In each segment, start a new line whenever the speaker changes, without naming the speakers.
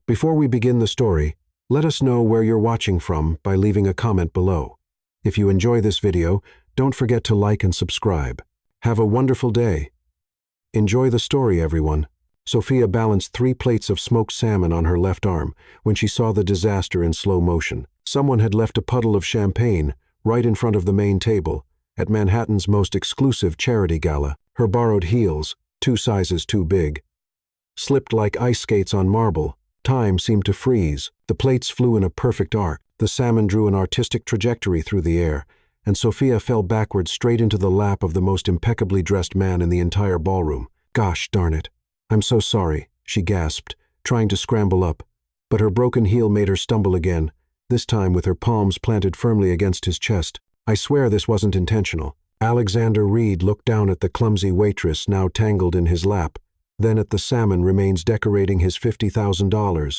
Before we begin the story, let us know where you're watching from by leaving a comment below. If you enjoy this video, don't forget to like and subscribe. Have a wonderful day. Enjoy the story, everyone. Sophia balanced 3 plates of smoked salmon on her left arm when she saw the disaster in slow motion. Someone had left a puddle of champagne right in front of the main table at Manhattan's most exclusive charity gala. Her borrowed heels, 2 sizes too big, slipped like ice skates on marble. Time seemed to freeze. The plates flew in a perfect arc. The salmon drew an artistic trajectory through the air, and Sophia fell backward straight into the lap of the most impeccably dressed man in the entire ballroom. Gosh darn it. I'm so sorry, she gasped, trying to scramble up. But her broken heel made her stumble again, this time with her palms planted firmly against his chest. I swear this wasn't intentional. Alexander Reed looked down at the clumsy waitress now tangled in his lap, then at the salmon remains decorating his $50,000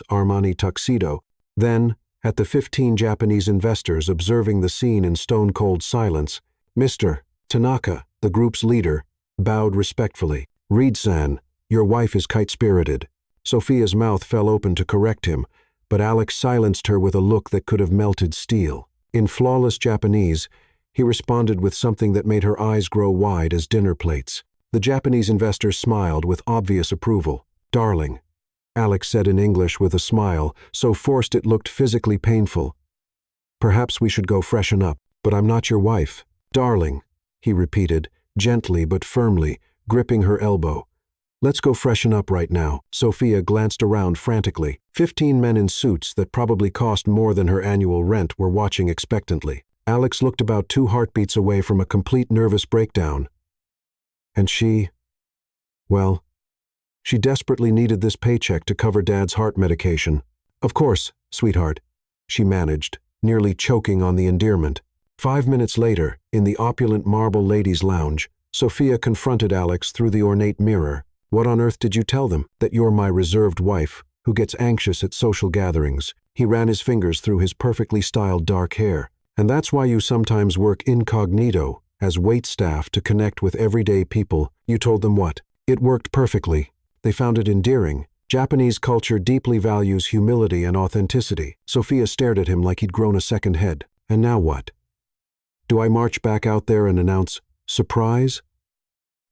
Armani tuxedo, then at the 15 Japanese investors observing the scene in stone-cold silence. Mr. Tanaka, the group's leader, bowed respectfully. Reed-san, your wife is kite-spirited. Sophia's mouth fell open to correct him, but Alex silenced her with a look that could have melted steel. In flawless Japanese, he responded with something that made her eyes grow wide as dinner plates. The Japanese investor smiled with obvious approval. Darling, Alex said in English with a smile, so forced it looked physically painful. Perhaps we should go freshen up, but I'm not your wife. Darling, he repeated, gently but firmly, gripping her elbow. Let's go freshen up right now. Sophia glanced around frantically. 15 men in suits that probably cost more than her annual rent were watching expectantly. Alex looked about 2 heartbeats away from a complete nervous breakdown. And she desperately needed this paycheck to cover Dad's heart medication. Of course, sweetheart, she managed, nearly choking on the endearment. 5 minutes later, in the opulent marble ladies' lounge, Sophia confronted Alex through the ornate mirror. What on earth did you tell them? That you're my reserved wife, who gets anxious at social gatherings. He ran his fingers through his perfectly styled dark hair. And that's why you sometimes work incognito, as waitstaff to connect with everyday people. You told them what? It worked perfectly. They found it endearing. Japanese culture deeply values humility and authenticity. Sophia stared at him like he'd grown a second head. And now what? Do I march back out there and announce, surprise?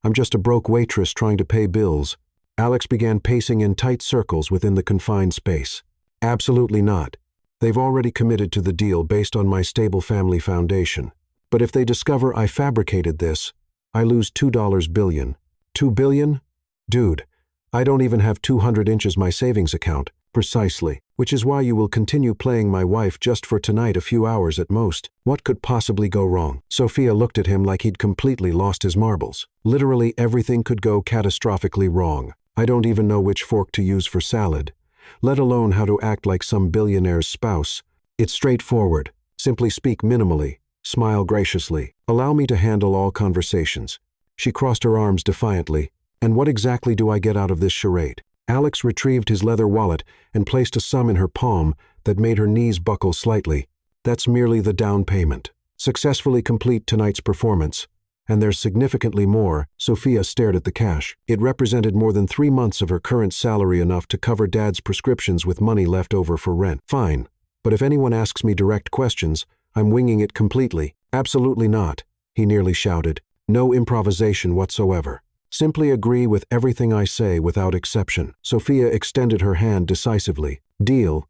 I'm just a broke waitress trying to pay bills. Alex began pacing in tight circles within the confined space. Absolutely not. They've already committed to the deal based on my stable family foundation. But if they discover I fabricated this, I lose $2 billion. $2 billion? Dude, I don't even have 200 inches my savings account. Precisely. Which is why you will continue playing my wife just for tonight, a few hours at most. What could possibly go wrong? Sophia looked at him like he'd completely lost his marbles. Literally everything could go catastrophically wrong. I don't even know which fork to use for salad, let alone how to act like some billionaire's spouse. It's straightforward. Simply speak minimally. Smile graciously. Allow me to handle all conversations. She crossed her arms defiantly. And what exactly do I get out of this charade? Alex retrieved his leather wallet and placed a sum in her palm that made her knees buckle slightly. That's merely the down payment. Successfully complete tonight's performance. And there's significantly more. Sophia stared at the cash. It represented more than 3 months of her current salary, enough to cover Dad's prescriptions with money left over for rent. Fine. But if anyone asks me direct questions, I'm winging it completely. Absolutely not, he nearly shouted. No improvisation whatsoever. Simply agree with everything I say without exception. Sophia extended her hand decisively. Deal.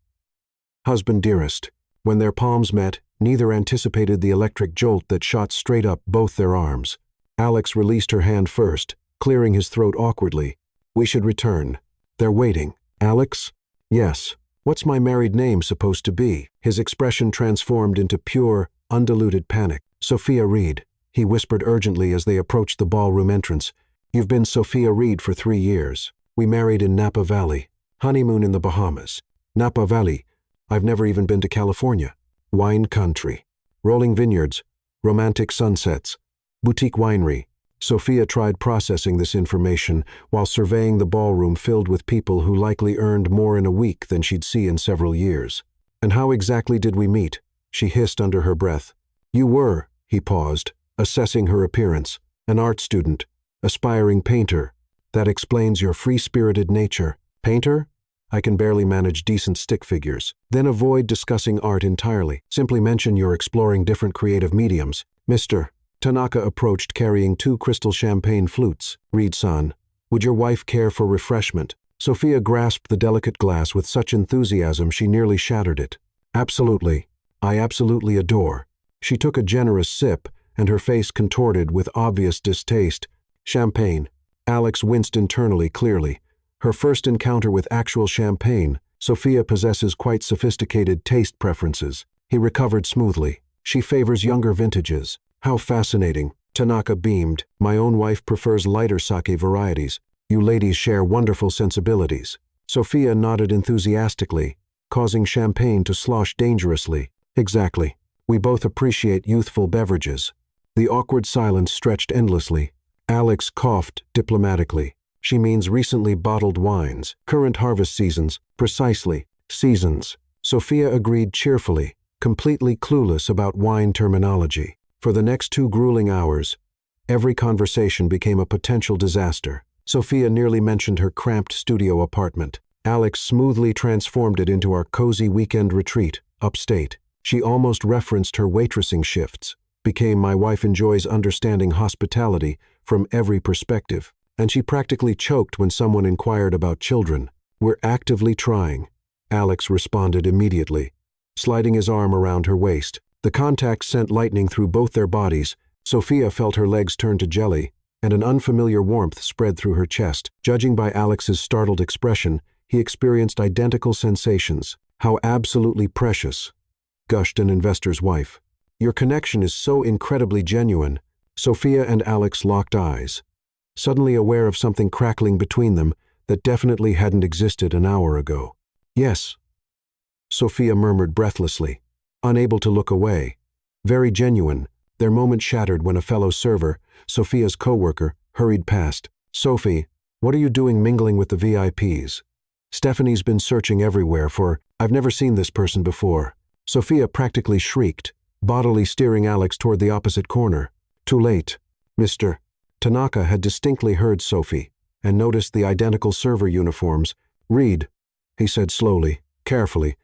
Husband dearest. When their palms met, neither anticipated the electric jolt that shot straight up both their arms. Alex released her hand first, clearing his throat awkwardly. We should return. They're waiting. Alex? Yes. What's my married name supposed to be? His expression transformed into pure, undiluted panic. Sophia Reed, he whispered urgently as they approached the ballroom entrance. You've been Sophia Reed for 3 years. We married in Napa Valley. Honeymoon in the Bahamas. Napa Valley. I've never even been to California. Wine country. Rolling vineyards. Romantic sunsets. Boutique winery. Sophia tried processing this information while surveying the ballroom filled with people who likely earned more in a week than she'd see in several years. And how exactly did we meet? She hissed under her breath. You were, he paused, assessing her appearance, an art student. Aspiring painter. That explains your free-spirited nature. Painter? I can barely manage decent stick figures. Then avoid discussing art entirely. Simply mention you're exploring different creative mediums. Mr. Tanaka approached carrying 2 crystal champagne flutes. Reed-san, would your wife care for refreshment? Sophia grasped the delicate glass with such enthusiasm she nearly shattered it. Absolutely. I absolutely adore. She took a generous sip, and her face contorted with obvious distaste. Champagne. Alex winced internally clearly. Her first encounter with actual champagne. Sophia possesses quite sophisticated taste preferences. He recovered smoothly. She favors younger vintages. How fascinating. Tanaka beamed. My own wife prefers lighter sake varieties. You ladies share wonderful sensibilities. Sophia nodded enthusiastically, causing champagne to slosh dangerously. Exactly. We both appreciate youthful beverages. The awkward silence stretched endlessly. Alex coughed diplomatically. She means recently bottled wines, current harvest seasons, precisely, seasons. Sophia agreed cheerfully, completely clueless about wine terminology. For the next 2 grueling hours, every conversation became a potential disaster. Sophia nearly mentioned her cramped studio apartment. Alex smoothly transformed it into our cozy weekend retreat, upstate. She almost referenced her waitressing shifts, became my wife enjoys understanding hospitality from every perspective, and she practically choked when someone inquired about children. We're actively trying, Alex responded immediately, sliding his arm around her waist. The contact sent lightning through both their bodies. Sophia felt her legs turn to jelly, and an unfamiliar warmth spread through her chest. Judging by Alex's startled expression, he experienced identical sensations. How absolutely precious, gushed an investor's wife. Your connection is so incredibly genuine. Sophia and Alex locked eyes, suddenly aware of something crackling between them that definitely hadn't existed an hour ago. Yes, Sophia murmured breathlessly, unable to look away. Very genuine. Their moment shattered when a fellow server, Sophia's co-worker, hurried past. Sophie, what are you doing mingling with the VIPs? Stephanie's been searching everywhere for, I've never seen this person before. Sophia practically shrieked, bodily steering Alex toward the opposite corner. Too late. Mr. Tanaka had distinctly heard Sophie and noticed the identical server uniforms. Reed, he said slowly, carefully.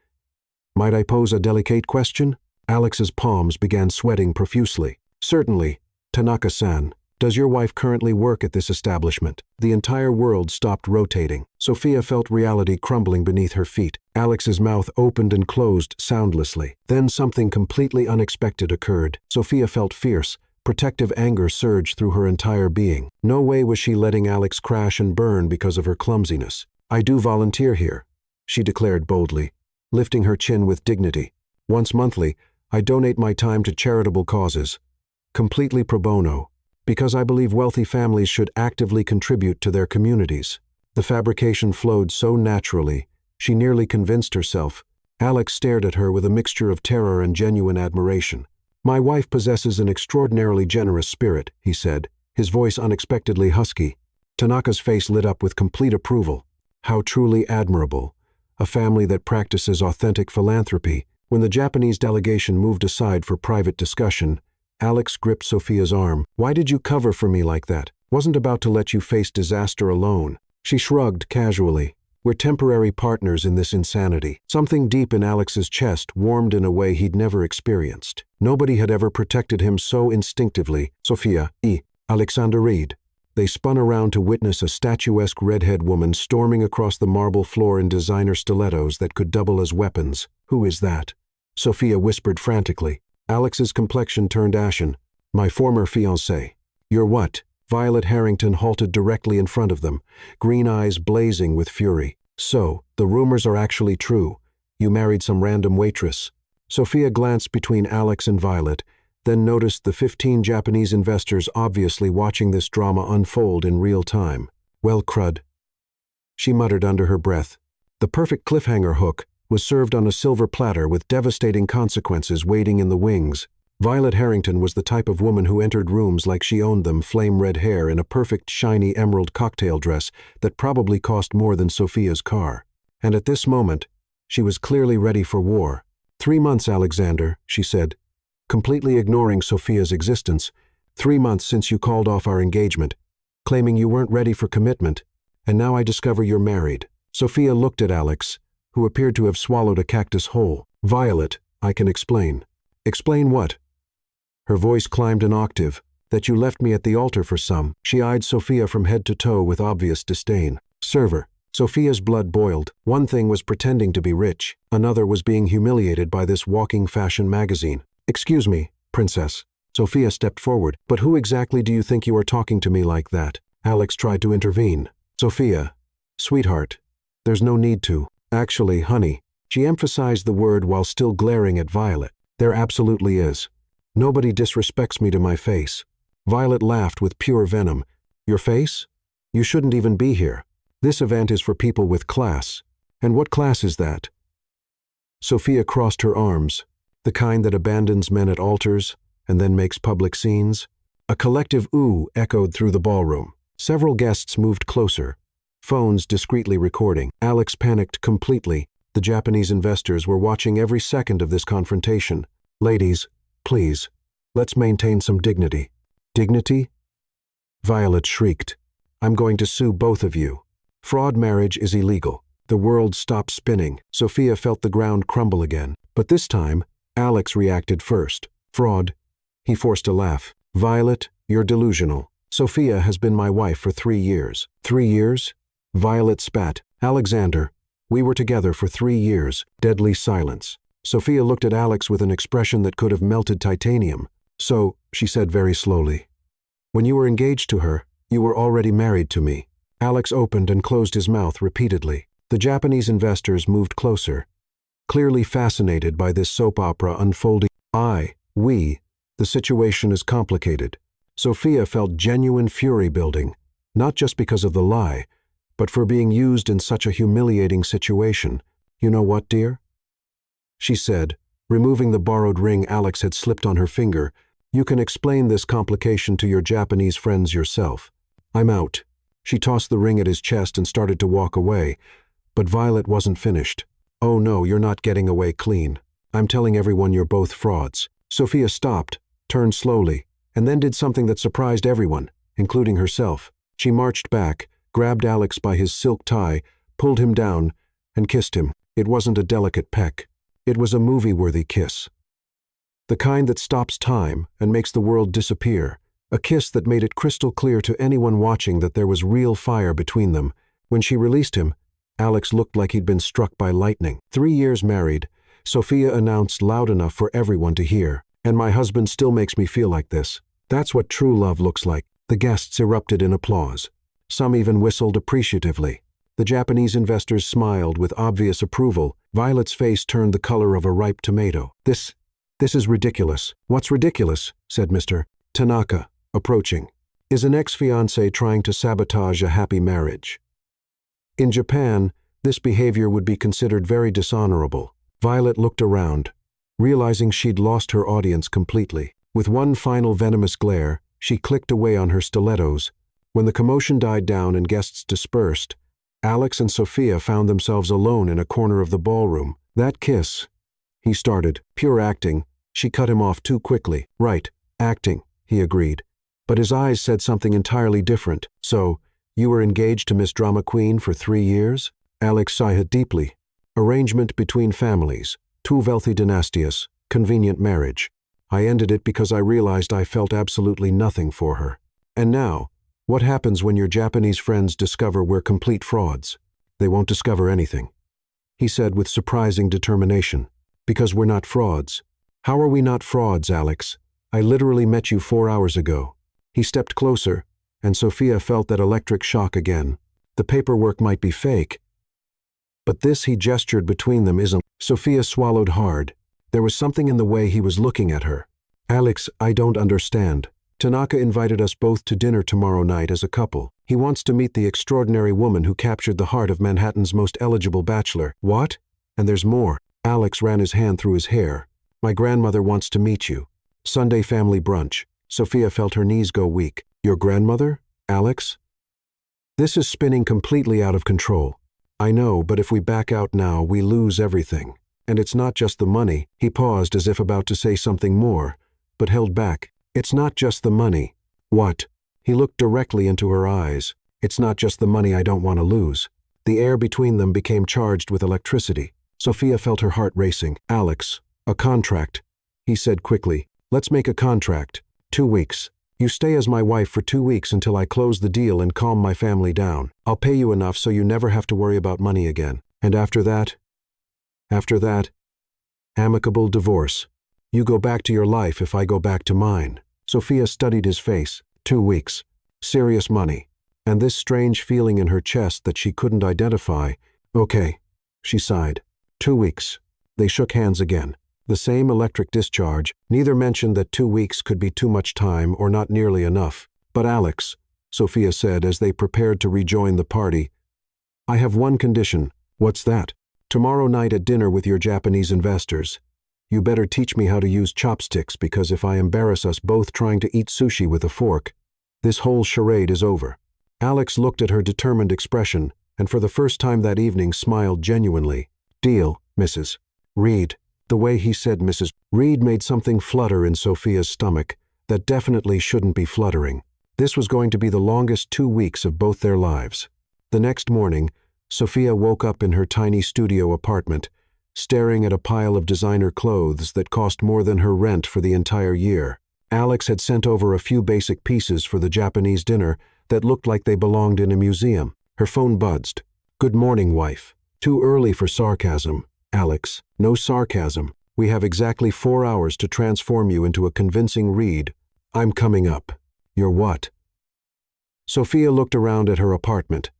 Might I pose a delicate question? Alex's palms began sweating profusely. Certainly, Tanaka-san. Does your wife currently work at this establishment? The entire world stopped rotating. Sophia felt reality crumbling beneath her feet. Alex's mouth opened and closed soundlessly. Then something completely unexpected occurred. Sophia felt fierce, protective anger surged through her entire being. No way was she letting Alex crash and burn because of her clumsiness. I do volunteer here, she declared boldly, lifting her chin with dignity. Once monthly, I donate my time to charitable causes, completely pro bono, because I believe wealthy families should actively contribute to their communities. The fabrication flowed so naturally, she nearly convinced herself. Alex stared at her with a mixture of terror and genuine admiration. My wife possesses an extraordinarily generous spirit, he said, his voice unexpectedly husky. Tanaka's face lit up with complete approval. How truly admirable. A family that practices authentic philanthropy. When the Japanese delegation moved aside for private discussion, Alex gripped Sophia's arm. Why did you cover for me like that? Wasn't about to let you face disaster alone. She shrugged casually. We're temporary partners in this insanity. Something deep in Alex's chest warmed in a way he'd never experienced. Nobody had ever protected him so instinctively. Sophia, Alexander Reed. They spun around to witness a statuesque redhead woman storming across the marble floor in designer stilettos that could double as weapons. Who is that? Sophia whispered frantically. Alex's complexion turned ashen. My former fiancée. Your what? Violet Harrington halted directly in front of them, green eyes blazing with fury. So, the rumors are actually true. You married some random waitress. Sophia glanced between Alex and Violet, then noticed the 15 Japanese investors obviously watching this drama unfold in real time. Well, crud, she muttered under her breath. The perfect cliffhanger hook was served on a silver platter with devastating consequences waiting in the wings. Violet Harrington was the type of woman who entered rooms like she owned them, flame-red hair in a perfect shiny emerald cocktail dress that probably cost more than Sophia's car. And at this moment, she was clearly ready for war. 3 months, Alexander, she said, completely ignoring Sophia's existence. 3 months since you called off our engagement, claiming you weren't ready for commitment, and now I discover you're married. Sophia looked at Alex, who appeared to have swallowed a cactus whole. Violet, I can explain. Explain what? Her voice climbed an octave. That you left me at the altar for some. She eyed Sophia from head to toe with obvious disdain. Server. Sophia's blood boiled. One thing was pretending to be rich. Another was being humiliated by this walking fashion magazine. Excuse me, princess. Sophia stepped forward. But who exactly do you think you are talking to me like that? Alex tried to intervene. Sophia. Sweetheart. There's no need to. Actually, honey. She emphasized the word while still glaring at Violet. There absolutely is. Nobody disrespects me to my face. Violet laughed with pure venom. Your face? You shouldn't even be here. This event is for people with class. And what class is that? Sophia crossed her arms, the kind that abandons men at altars and then makes public scenes. A collective ooh echoed through the ballroom. Several guests moved closer, phones discreetly recording. Alex panicked completely. The Japanese investors were watching every second of this confrontation. Ladies, please, let's maintain some dignity. Dignity? Violet shrieked. I'm going to sue both of you. Fraud marriage is illegal. The world stopped spinning. Sophia felt the ground crumble again. But this time, Alex reacted first. Fraud. He forced a laugh. Violet, you're delusional. Sophia has been my wife for 3 years. 3 years? Violet spat. Alexander, we were together for 3 years. Deadly silence. Sophia looked at Alex with an expression that could have melted titanium. So, she said very slowly, when you were engaged to her, you were already married to me. Alex opened and closed his mouth repeatedly. The Japanese investors moved closer, clearly fascinated by this soap opera unfolding. The situation is complicated. Sophia felt genuine fury building, not just because of the lie, but for being used in such a humiliating situation. You know what, dear? She said, removing the borrowed ring Alex had slipped on her finger. You can explain this complication to your Japanese friends yourself. I'm out. She tossed the ring at his chest and started to walk away, but Violet wasn't finished. Oh no, you're not getting away clean. I'm telling everyone you're both frauds. Sophia stopped, turned slowly, and then did something that surprised everyone, including herself. She marched back, grabbed Alex by his silk tie, pulled him down, and kissed him. It wasn't a delicate peck. It was a movie-worthy kiss. The kind that stops time and makes the world disappear. A kiss that made it crystal clear to anyone watching that there was real fire between them. When she released him, Alex looked like he'd been struck by lightning. 3 years married, Sophia announced loud enough for everyone to hear. And my husband still makes me feel like this. That's what true love looks like. The guests erupted in applause. Some even whistled appreciatively. The Japanese investors smiled with obvious approval. Violet's face turned the color of a ripe tomato. This is ridiculous. What's ridiculous? Said Mr. Tanaka, approaching. Is an ex-fiancé trying to sabotage a happy marriage? In Japan, this behavior would be considered very dishonorable. Violet looked around, realizing she'd lost her audience completely. With one final venomous glare, she clicked away on her stilettos. When the commotion died down and guests dispersed, Alex and Sophia found themselves alone in a corner of the ballroom. That kiss, he started, pure acting. She cut him off too quickly. Right, acting, he agreed. But his eyes said something entirely different. So, you were engaged to Miss Drama Queen for 3 years? Alex sighed deeply. Arrangement between families. Too wealthy dynastious. Convenient marriage. I ended it because I realized I felt absolutely nothing for her. And now, what happens when your Japanese friends discover we're complete frauds? They won't discover anything, he said with surprising determination. Because we're not frauds. How are we not frauds, Alex? I literally met you 4 hours ago. He stepped closer, and Sophia felt that electric shock again. The paperwork might be fake, but this he gestured between them isn't. Sophia swallowed hard. There was something in the way he was looking at her. Alex, I don't understand. Tanaka invited us both to dinner tomorrow night as a couple. He wants to meet the extraordinary woman who captured the heart of Manhattan's most eligible bachelor. What? And there's more. Alex ran his hand through his hair. My grandmother wants to meet you. Sunday family brunch. Sophia felt her knees go weak. Your grandmother? Alex? This is spinning completely out of control. I know, but if we back out now, we lose everything. And it's not just the money. He paused as if about to say something more, but held back. It's not just the money. What? He looked directly into her eyes. It's not just the money I don't want to lose. The air between them became charged with electricity. Sophia felt her heart racing. "Alex, a contract," he said quickly. "Let's make a contract. 2 weeks. You stay as my wife for 2 weeks until I close the deal and calm my family down. I'll pay you enough so you never have to worry about money again. And after that, amicable divorce. You go back to your life if I go back to mine." Sophia studied his face. 2 weeks. Serious money. And this strange feeling in her chest that she couldn't identify. "Okay," she sighed. 2 weeks. They shook hands again. The same electric discharge. Neither mentioned that 2 weeks could be too much time or not nearly enough. "But Alex," Sophia said as they prepared to rejoin the party, "I have one condition." "What's that?" "Tomorrow night at dinner with your Japanese investors. You better teach me how to use chopsticks, because if I embarrass us both trying to eat sushi with a fork, this whole charade is over." Alex looked at her determined expression, and for the first time that evening smiled genuinely. "Deal, Mrs. Reed." The way he said Mrs. Reed made something flutter in Sophia's stomach that definitely shouldn't be fluttering. This was going to be the longest 2 weeks of both their lives. The next morning, Sophia woke up in her tiny studio apartment, staring at a pile of designer clothes that cost more than her rent for the entire year. Alex had sent over a few basic pieces for the Japanese dinner that looked like they belonged in a museum. Her phone buzzed. "Good morning, wife." "Too early for sarcasm, Alex." "No sarcasm. We have exactly 4 hours to transform you into a convincing Reed. I'm coming up." "You're what?" Sophia looked around at her apartment,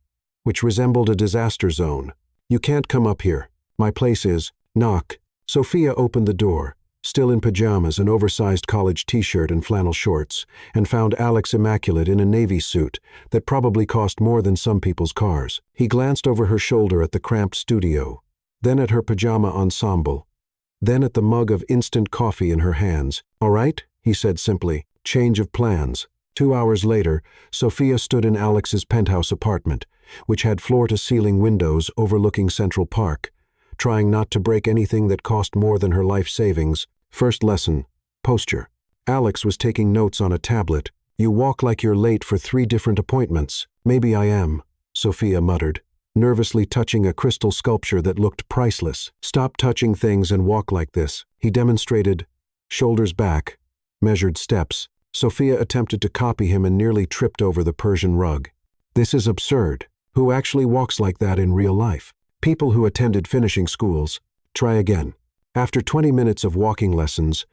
which resembled a disaster zone. "You can't come up here. My place is." "Knock." Sophia opened the door, still in pajamas, an oversized college t-shirt and flannel shorts, and found Alex immaculate in a navy suit that probably cost more than some people's cars. He glanced over her shoulder at the cramped studio, then at her pajama ensemble, then at the mug of instant coffee in her hands. "All right," he said simply. "Change of plans." 2 hours later, Sophia stood in Alex's penthouse apartment, which had floor-to-ceiling windows overlooking Central Park, trying not to break anything that cost more than her life savings. First lesson: posture. Alex was taking notes on a tablet. "You walk like you're late for 3 different appointments." "Maybe I am," Sophia muttered, nervously touching a crystal sculpture that looked priceless. "Stop touching things and walk like this." He demonstrated shoulders back, measured steps. Sophia attempted to copy him and nearly tripped over the Persian rug. "This is absurd. Who actually walks like that in real life?" "People who attended finishing schools." "Try again." After 20 minutes of walking lessons,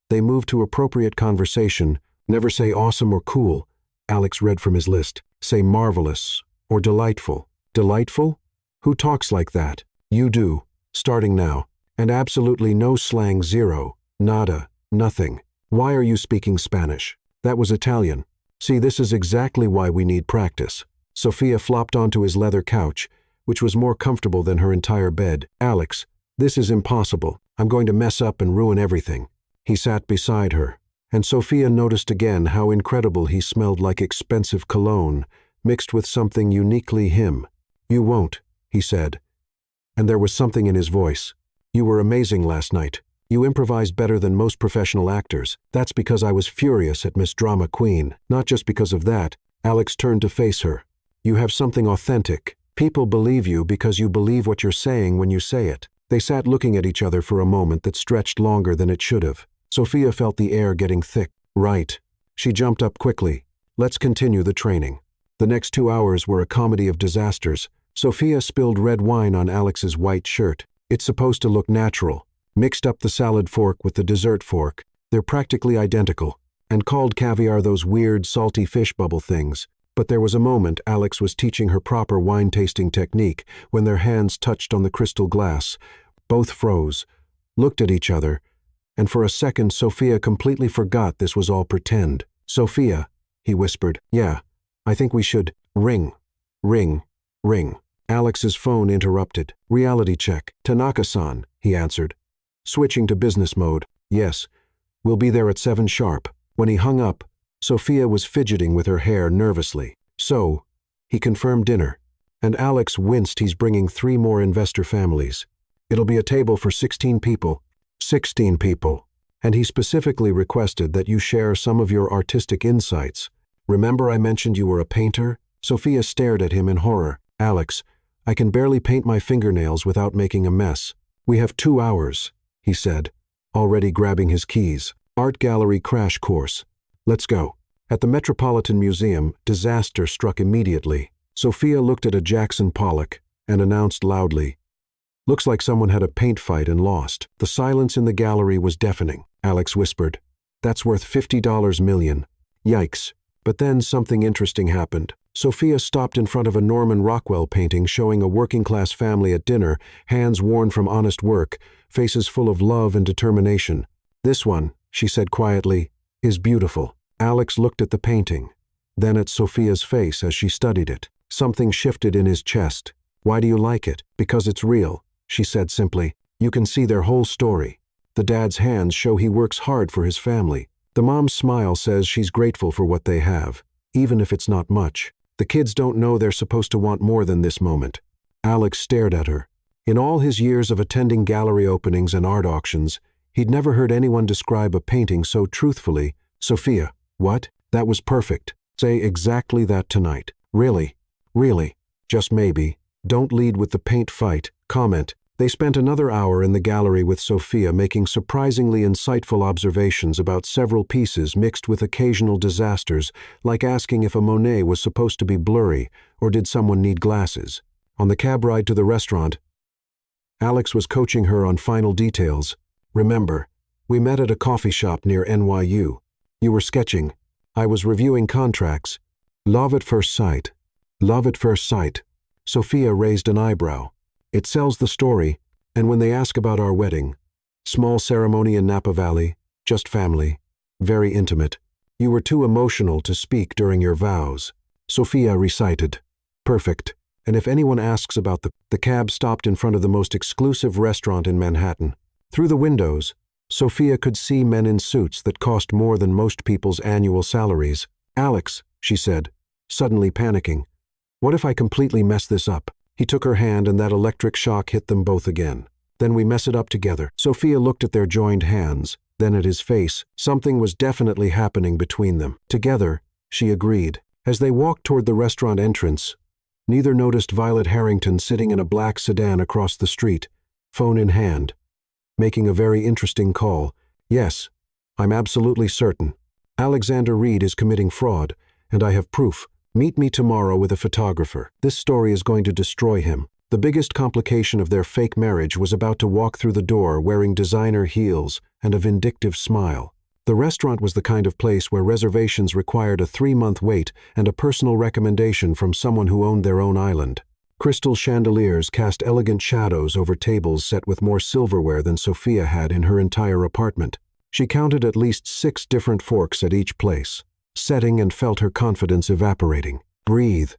they moved to appropriate conversation. "Never say awesome or cool," Alex read from his list. "Say marvelous or delightful." "Delightful? Who talks like that?" "You do. Starting now. And absolutely no slang, zero. Nada. Nothing." "Why are you speaking Spanish?" "That was Italian." "See, this is exactly why we need practice." Sophia flopped onto his leather couch, which was more comfortable than her entire bed. "Alex, this is impossible. I'm going to mess up and ruin everything." He sat beside her, and Sophia noticed again how incredible he smelled, like expensive cologne, mixed with something uniquely him. "You won't," he said, and there was something in his voice. "You were amazing last night. You improvised better than most professional actors. That's because I was furious at Miss Drama Queen. Not just because of that." Alex turned to face her. "You have something authentic. People believe you because you believe what you're saying when you say it." They sat looking at each other for a moment that stretched longer than it should have. Sophia felt the air getting thick. "Right." She jumped up quickly. "Let's continue the training." The next 2 hours were a comedy of disasters. Sophia spilled red wine on Alex's white shirt. "It's supposed to look natural." Mixed up the salad fork with the dessert fork. They're practically identical, and called caviar those weird, salty fish bubble things. But there was a moment Alex was teaching her proper wine-tasting technique when their hands touched on the crystal glass. Both froze, looked at each other, and for a second Sophia completely forgot this was all pretend. "Sophia," he whispered. "Yeah, I think we should ring, ring, ring." Alex's phone interrupted. "Reality check. Tanaka-san," he answered, switching to business mode. "Yes, we'll be there at 7 sharp." When he hung up, Sophia was fidgeting with her hair nervously. "So," he confirmed dinner, and Alex winced. "He's bringing 3 more investor families. It'll be a table for 16 people. 16 people. And he specifically requested that you share some of your artistic insights. Remember I mentioned you were a painter?" Sophia stared at him in horror. "Alex, I can barely paint my fingernails without making a mess. We have 2 hours, he said, already grabbing his keys. Art gallery crash course. Let's go. At the Metropolitan Museum, disaster struck immediately. Sophia looked at a Jackson Pollock and announced loudly, "Looks like someone had a paint fight and lost." The silence in the gallery was deafening. Alex whispered, "That's worth $50 million. Yikes." But then something interesting happened. Sophia stopped in front of a Norman Rockwell painting showing a working-class family at dinner, hands worn from honest work, faces full of love and determination. "This one," she said quietly, "is beautiful." Alex looked at the painting, then at Sophia's face as she studied it. Something shifted in his chest. "Why do you like it?" "Because it's real," she said simply. "You can see their whole story. The dad's hands show he works hard for his family. The mom's smile says she's grateful for what they have, even if it's not much. The kids don't know they're supposed to want more than this moment." Alex stared at her. In all his years of attending gallery openings and art auctions, he'd never heard anyone describe a painting so truthfully. "Sophia, what? That was perfect. Say exactly that tonight." "Really? Really? Just maybe. Don't lead with the paint fight. Comment." They spent another hour in the gallery with Sophia making surprisingly insightful observations about several pieces mixed with occasional disasters, like asking if a Monet was supposed to be blurry or did someone need glasses. On the cab ride to the restaurant, Alex was coaching her on final details. "Remember, we met at a coffee shop near NYU. You were sketching. I was reviewing contracts. Love at first sight. Love at first sight." Sophia raised an eyebrow. "It sells the story, and when they ask about our wedding, small ceremony in Napa Valley, just family, very intimate. You were too emotional to speak during your vows." Sophia recited, "Perfect. And if anyone asks about the cab stopped in front of the most exclusive restaurant in Manhattan. Through the windows, Sophia could see men in suits that cost more than most people's annual salaries. "Alex," she said, suddenly panicking, "what if I completely mess this up?" He took her hand and that electric shock hit them both again. "Then we mess it up together." Sophia looked at their joined hands, then at his face. Something was definitely happening between them. "Together," she agreed. As they walked toward the restaurant entrance, neither noticed Violet Harrington sitting in a black sedan across the street, phone in hand, making a very interesting call. "Yes, I'm absolutely certain. Alexander Reed is committing fraud, and I have proof. Meet me tomorrow with a photographer. This story is going to destroy him." The biggest complication of their fake marriage was about to walk through the door wearing designer heels and a vindictive smile. The restaurant was the kind of place where reservations required a 3-month wait and a personal recommendation from someone who owned their own island. Crystal chandeliers cast elegant shadows over tables set with more silverware than Sophia had in her entire apartment. She counted at least 6 different forks at each place, setting and felt her confidence evaporating. "Breathe,"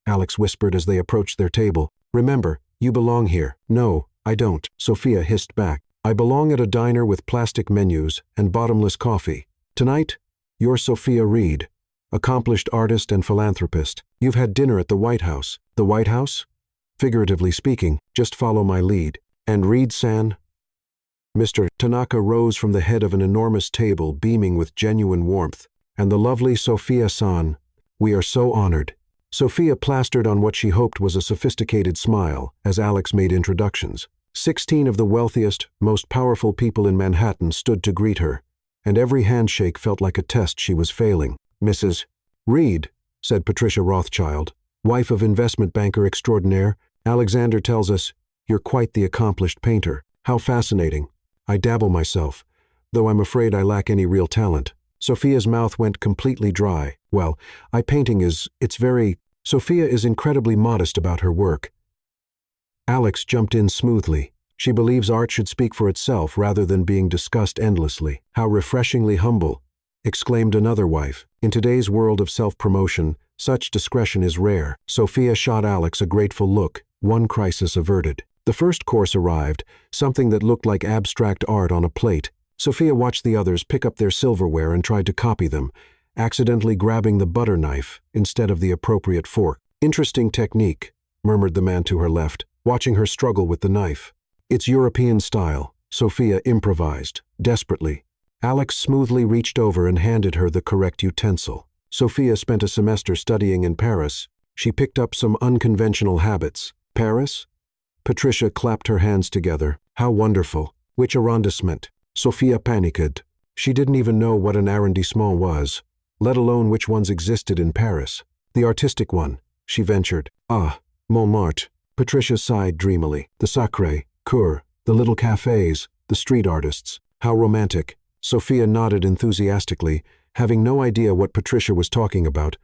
Alex whispered as they approached their table. "Remember, you belong here." "No, I don't," Sophia hissed back. "I belong at a diner with plastic menus and bottomless coffee. Tonight, you're Sophia Reed, accomplished artist and philanthropist. You've had dinner at the White House." "The White House?" "Figuratively speaking, just follow my lead." "And Reed-san?" Mr. Tanaka rose from the head of an enormous table beaming with genuine warmth. "And the lovely Sophia-san. We are so honored." Sophia plastered on what she hoped was a sophisticated smile as Alex made introductions. 16 of the wealthiest, most powerful people in Manhattan stood to greet her, and every handshake felt like a test she was failing. "Mrs. Reed," said Patricia Rothschild, wife of investment banker extraordinaire. "Alexander tells us you're quite the accomplished painter. How fascinating. I dabble myself, though I'm afraid I lack any real talent." Sophia's mouth went completely dry. "Well, it's very..." Sophia is incredibly modest about her work. Alex jumped in smoothly. "She believes art should speak for itself rather than being discussed endlessly." "How refreshingly humble," exclaimed another wife. "In today's world of self-promotion, such discretion is rare." Sophia shot Alex a grateful look, one crisis averted. The first course arrived, something that looked like abstract art on a plate. Sophia watched the others pick up their silverware and tried to copy them, accidentally grabbing the butter knife instead of the appropriate fork. "Interesting technique," murmured the man to her left, watching her struggle with the knife. "It's European style," Sophia improvised, desperately. Alex smoothly reached over and handed her the correct utensil. Sophia spent a semester studying in Paris. She picked up some unconventional habits, Paris? Patricia clapped her hands together. How wonderful. Which arrondissement? Sophia panicked. She didn't even know what an arrondissement was, let alone which ones existed in Paris. The artistic one, she ventured. Ah, Montmartre. Patricia sighed dreamily. The Sacré, Coeur, the little cafes, the street artists. How romantic. Sophia nodded enthusiastically, having no idea what Patricia was talking about,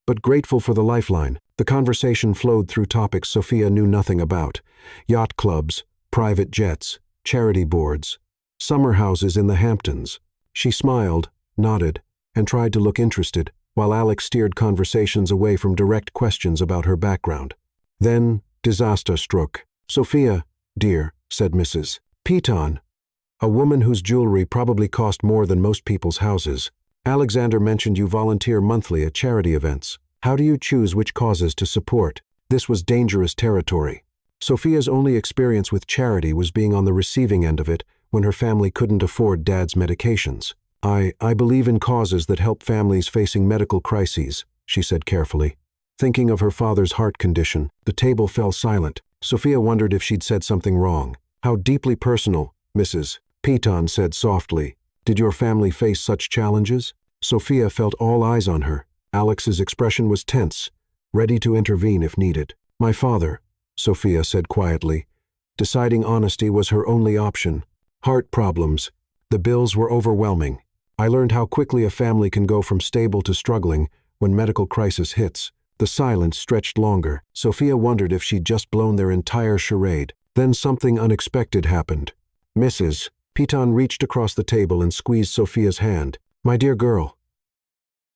but grateful for the lifeline. The conversation flowed through topics Sophia knew nothing about. Yacht clubs, private jets, charity boards, summer houses in the Hamptons. She smiled, nodded, and tried to look interested, while Alex steered conversations away from direct questions about her background. Then, disaster struck. Sophia, dear, said Mrs. Piton, a woman whose jewelry probably cost more than most people's houses. Alexander mentioned you volunteer monthly at charity events. How do you choose which causes to support? This was dangerous territory. Sophia's only experience with charity was being on the receiving end of it when her family couldn't afford Dad's medications. I believe in causes that help families facing medical crises, she said carefully. Thinking of her father's heart condition, the table fell silent. Sophia wondered if she'd said something wrong. How deeply personal, Mrs. Piton said softly. Did your family face such challenges? Sophia felt all eyes on her. Alex's expression was tense, ready to intervene if needed. My father, Sophia said quietly. Deciding honesty was her only option. Heart problems. The bills were overwhelming. I learned how quickly a family can go from stable to struggling when medical crisis hits. The silence stretched longer. Sophia wondered if she'd just blown their entire charade. Then something unexpected happened. Mrs. Piton reached across the table and squeezed Sophia's hand. My dear girl,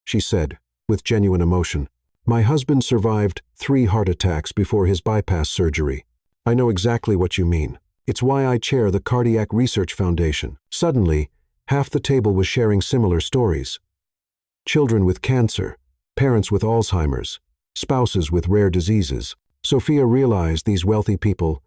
she said, with genuine emotion. My husband survived 3 heart attacks before his bypass surgery. I know exactly what you mean. It's why I chair the Cardiac Research Foundation. Suddenly, half the table was sharing similar stories. Children with cancer, parents with Alzheimer's, spouses with rare diseases. Sophia realized these wealthy people,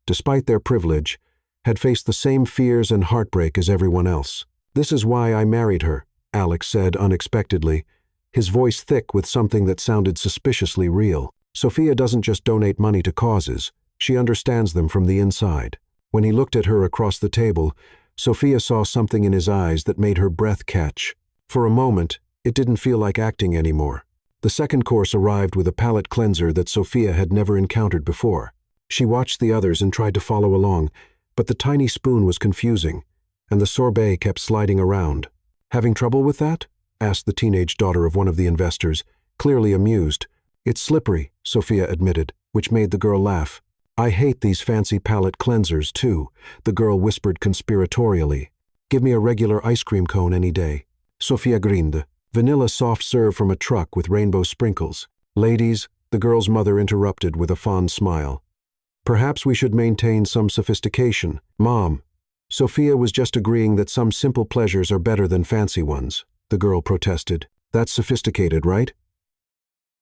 despite their privilege, had faced the same fears and heartbreak as everyone else. This is why I married her, Alex said unexpectedly, his voice thick with something that sounded suspiciously real. Sophia doesn't just donate money to causes, she understands them from the inside. When he looked at her across the table, Sophia saw something in his eyes that made her breath catch. For a moment, it didn't feel like acting anymore. The second course arrived with a palate cleanser that Sophia had never encountered before. She watched the others and tried to follow along, but the tiny spoon was confusing, and the sorbet kept sliding around. Having trouble with that? Asked the teenage daughter of one of the investors, clearly amused. It's slippery, Sophia admitted, which made the girl laugh. I hate these fancy palate cleansers, too, the girl whispered conspiratorially. Give me a regular ice cream cone any day. Sophia grinned. Vanilla soft serve from a truck with rainbow sprinkles. Ladies, the girl's mother interrupted with a fond smile. Perhaps we should maintain some sophistication. Mom. Sophia was just agreeing that some simple pleasures are better than fancy ones, the girl protested. That's sophisticated, right?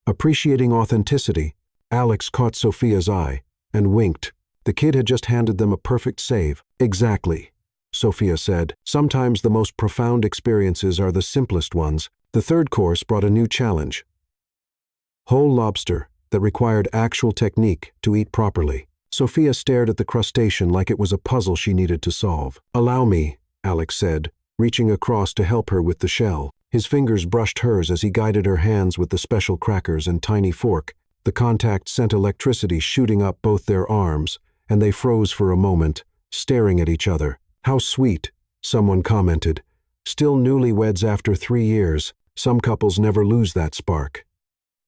Appreciating authenticity, Alex caught Sophia's eye and winked. The kid had just handed them a perfect save. Exactly, Sophia said. Sometimes the most profound experiences are the simplest ones. The third course brought a new challenge. Whole lobster that required actual technique to eat properly. Sophia stared at the crustacean like it was a puzzle she needed to solve. Allow me, Alex said, reaching across to help her with the shell. His fingers brushed hers as he guided her hands with the special crackers and tiny fork. The contact sent electricity shooting up both their arms, and they froze for a moment, staring at each other. How sweet, someone commented. Still newlyweds after 3 years. Some couples never lose that spark.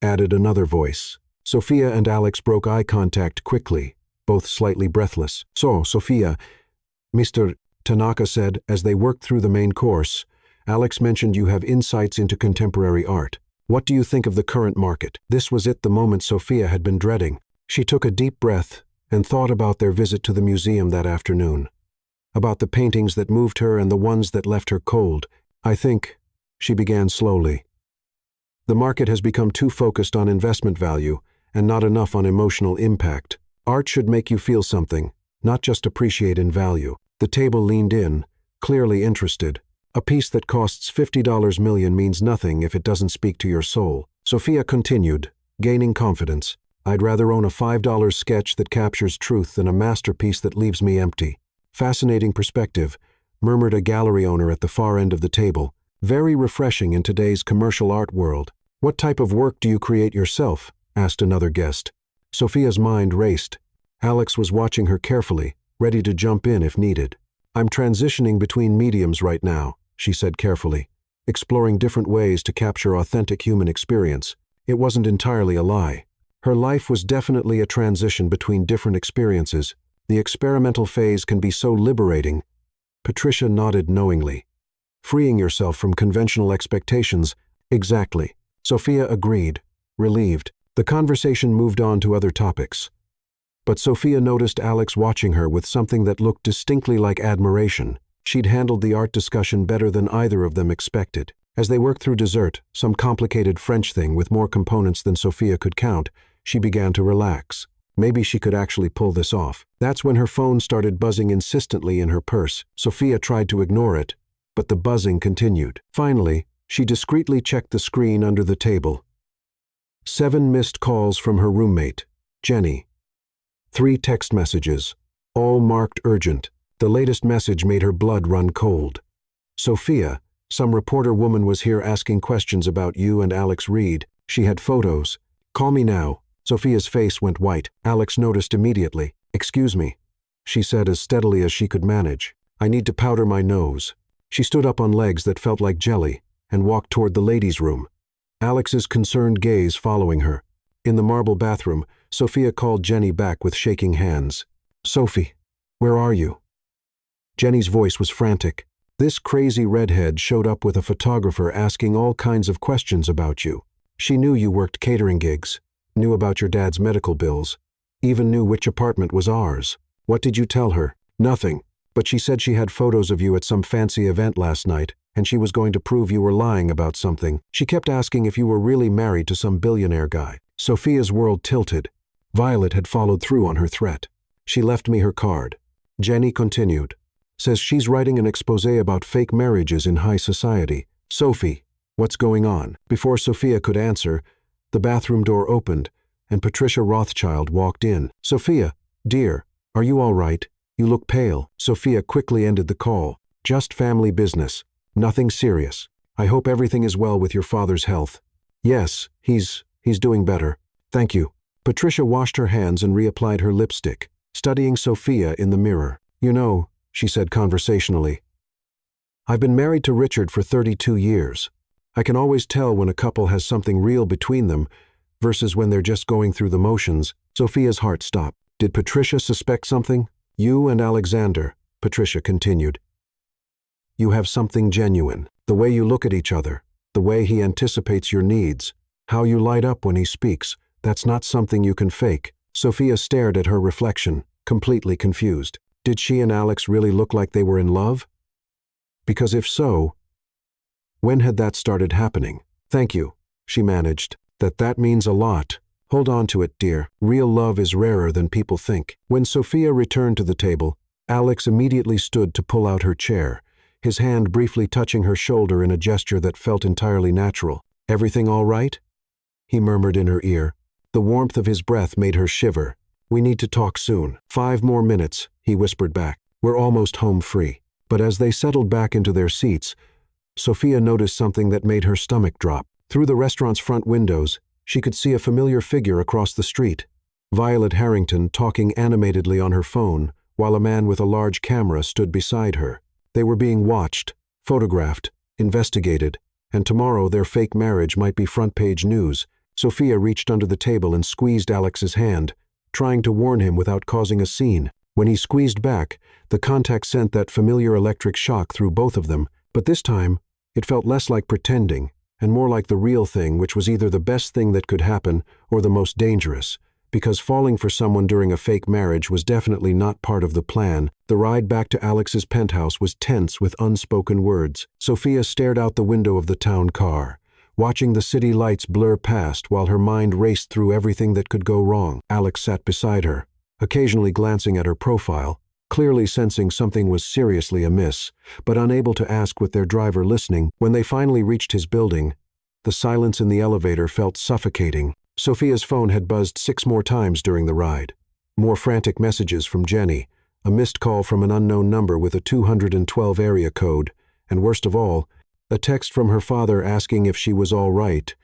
Added another voice. Sophia and Alex broke eye contact quickly, both slightly breathless. So, Sophia, Mr. Tanaka said as they worked through the main course, Alex mentioned you have insights into contemporary art. What do you think of the current market? This was the moment Sophia had been dreading. She took a deep breath and thought about their visit to the museum that afternoon. About the paintings that moved her and the ones that left her cold. I think, she began slowly. The market has become too focused on investment value and not enough on emotional impact. Art should make you feel something, not just appreciate in value. The table leaned in, clearly interested. A piece that costs $50 million means nothing if it doesn't speak to your soul. Sophia continued, gaining confidence. I'd rather own a $5 sketch that captures truth than a masterpiece that leaves me empty. Fascinating perspective, murmured a gallery owner at the far end of the table. Very refreshing in today's commercial art world. What type of work do you create yourself? Asked another guest. Sophia's mind raced. Alex was watching her carefully, ready to jump in if needed. I'm transitioning between mediums right now, she said carefully, exploring different ways to capture authentic human experience. It wasn't entirely a lie. Her life was definitely a transition between different experiences. The experimental phase can be so liberating. Patricia nodded knowingly. Freeing yourself from conventional expectations. Exactly. Sophia agreed, relieved. The conversation moved on to other topics. But Sophia noticed Alex watching her with something that looked distinctly like admiration. She'd handled the art discussion better than either of them expected. As they worked through dessert, some complicated French thing with more components than Sophia could count, she began to relax. Maybe she could actually pull this off. That's when her phone started buzzing insistently in her purse. Sophia tried to ignore it, but the buzzing continued. Finally, she discreetly checked the screen under the table. 7 missed calls from her roommate, Jenny. 3 text messages, all marked urgent. The latest message made her blood run cold. Sophia, some reporter woman was here asking questions about you and Alex Reed. She had photos. Call me now. Sophia's face went white. Alex noticed immediately. Excuse me, she said as steadily as she could manage. I need to powder my nose. She stood up on legs that felt like jelly and walked toward the ladies' room. Alex's concerned gaze following her. In the marble bathroom, Sophia called Jenny back with shaking hands. Sophie, where are you? Jenny's voice was frantic. This crazy redhead showed up with a photographer asking all kinds of questions about you. She knew you worked catering gigs, knew about your dad's medical bills, even knew which apartment was ours. What did you tell her? Nothing, but she said she had photos of you at some fancy event last night, and she was going to prove you were lying about something. She kept asking if you were really married to some billionaire guy. Sophia's world tilted. Violet had followed through on her threat. She left me her card. Jenny continued. Says she's writing an expose about fake marriages in high society. Sophie, what's going on? Before Sophia could answer, the bathroom door opened, and Patricia Rothschild walked in. Sophia, dear, are you all right? You look pale. Sophia quickly ended the call. Just family business. Nothing serious. I hope everything is well with your father's health. Yes, he's doing better. Thank you. Patricia washed her hands and reapplied her lipstick, studying Sophia in the mirror. You know, she said conversationally, I've been married to Richard for 32 years. I can always tell when a couple has something real between them versus when they're just going through the motions. Sophia's heart stopped. Did Patricia suspect something? You and Alexander, Patricia continued. You have something genuine. The way you look at each other, the way he anticipates your needs, how you light up when he speaks, that's not something you can fake. Sophia stared at her reflection, completely confused. Did she and Alex really look like they were in love? Because if so, when had that started happening? Thank you, she managed. That means a lot. Hold on to it, dear. Real love is rarer than people think. When Sophia returned to the table, Alex immediately stood to pull out her chair, his hand briefly touching her shoulder in a gesture that felt entirely natural. Everything all right? He murmured in her ear. The warmth of his breath made her shiver. We need to talk soon. 5 more minutes, he whispered back. We're almost home free. But as they settled back into their seats, Sophia noticed something that made her stomach drop. Through the restaurant's front windows, she could see a familiar figure across the street. Violet Harrington talking animatedly on her phone, while a man with a large camera stood beside her. They were being watched, photographed, investigated, and tomorrow their fake marriage might be front-page news. Sophia reached under the table and squeezed Alex's hand, trying to warn him without causing a scene. When he squeezed back, the contact sent that familiar electric shock through both of them, but this time, it felt less like pretending, and more like the real thing, which was either the best thing that could happen or the most dangerous, because falling for someone during a fake marriage was definitely not part of the plan. The ride back to Alex's penthouse was tense with unspoken words. Sophia stared out the window of the town car, watching the city lights blur past while her mind raced through everything that could go wrong. Alex sat beside her, occasionally glancing at her profile, clearly sensing something was seriously amiss, but unable to ask with their driver listening. When they finally reached his building, the silence in the elevator felt suffocating. Sophia's phone had buzzed 6 more times during the ride. More frantic messages from Jenny, a missed call from an unknown number with a 212 area code, and worst of all, a text from her father asking if she was all right,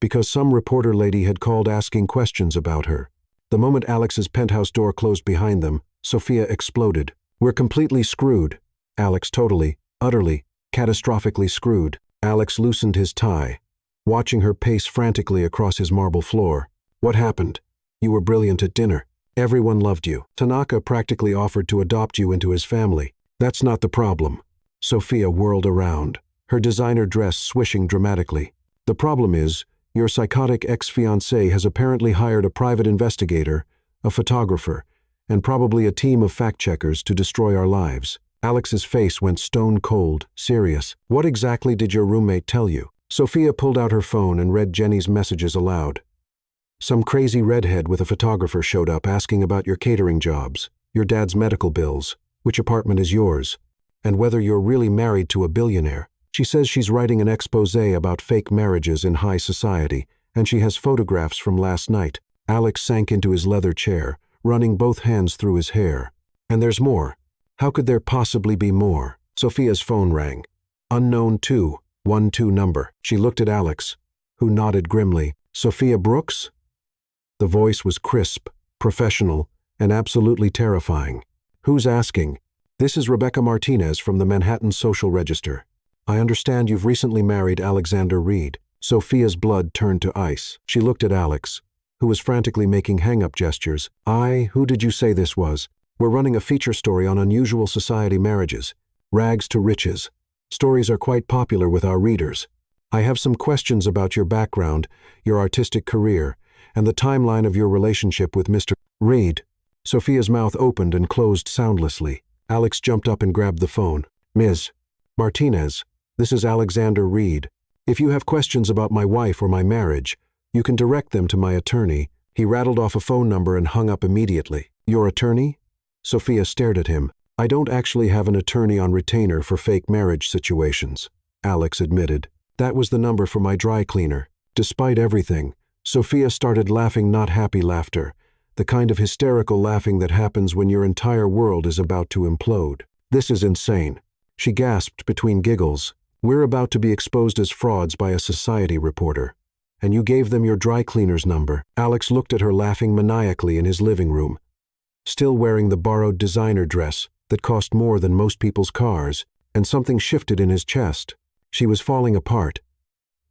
because some reporter lady had called asking questions about her. The moment Alex's penthouse door closed behind them, Sophia exploded. "We're completely screwed." Alex totally, utterly, catastrophically screwed. Alex loosened his tie, watching her pace frantically across his marble floor. "What happened? You were brilliant at dinner. Everyone loved you. Tanaka practically offered to adopt you into his family. That's not the problem." Sophia whirled around, her designer dress swishing dramatically. "The problem is, your psychotic ex-fiancé has apparently hired a private investigator, a photographer, and probably a team of fact-checkers to destroy our lives." Alex's face went stone cold, serious. "What exactly did your roommate tell you?" Sophia pulled out her phone and read Jenny's messages aloud. "Some crazy redhead with a photographer showed up asking about your catering jobs, your dad's medical bills, which apartment is yours, and whether you're really married to a billionaire. She says she's writing an exposé about fake marriages in high society, and she has photographs from last night." Alex sank into his leather chair, running both hands through his hair. "And there's more. How could there possibly be more?" Sophia's phone rang. Unknown 212 number. She looked at Alex, who nodded grimly. "Sophia Brooks?" The voice was crisp, professional, and absolutely terrifying. "Who's asking?" "This is Rebecca Martinez from the Manhattan Social Register. I understand you've recently married Alexander Reed." Sophia's blood turned to ice. She looked at Alex, who was frantically making hang-up gestures. Who did you say this was?" "We're running a feature story on unusual society marriages. Rags to riches. Stories are quite popular with our readers. I have some questions about your background, your artistic career, and the timeline of your relationship with Mr. Reed." Sophia's mouth opened and closed soundlessly. Alex jumped up and grabbed the phone. "Ms. Martinez, this is Alexander Reed. If you have questions about my wife or my marriage, you can direct them to my attorney." He rattled off a phone number and hung up immediately. "Your attorney?" Sophia stared at him. "I don't actually have an attorney on retainer for fake marriage situations," Alex admitted. "That was the number for my dry cleaner." Despite everything, Sophia started laughing, not happy laughter, the kind of hysterical laughing that happens when your entire world is about to implode. "This is insane," she gasped between giggles. "We're about to be exposed as frauds by a society reporter. And you gave them your dry cleaner's number." Alex looked at her laughing maniacally in his living room, still wearing the borrowed designer dress that cost more than most people's cars, and something shifted in his chest. She was falling apart,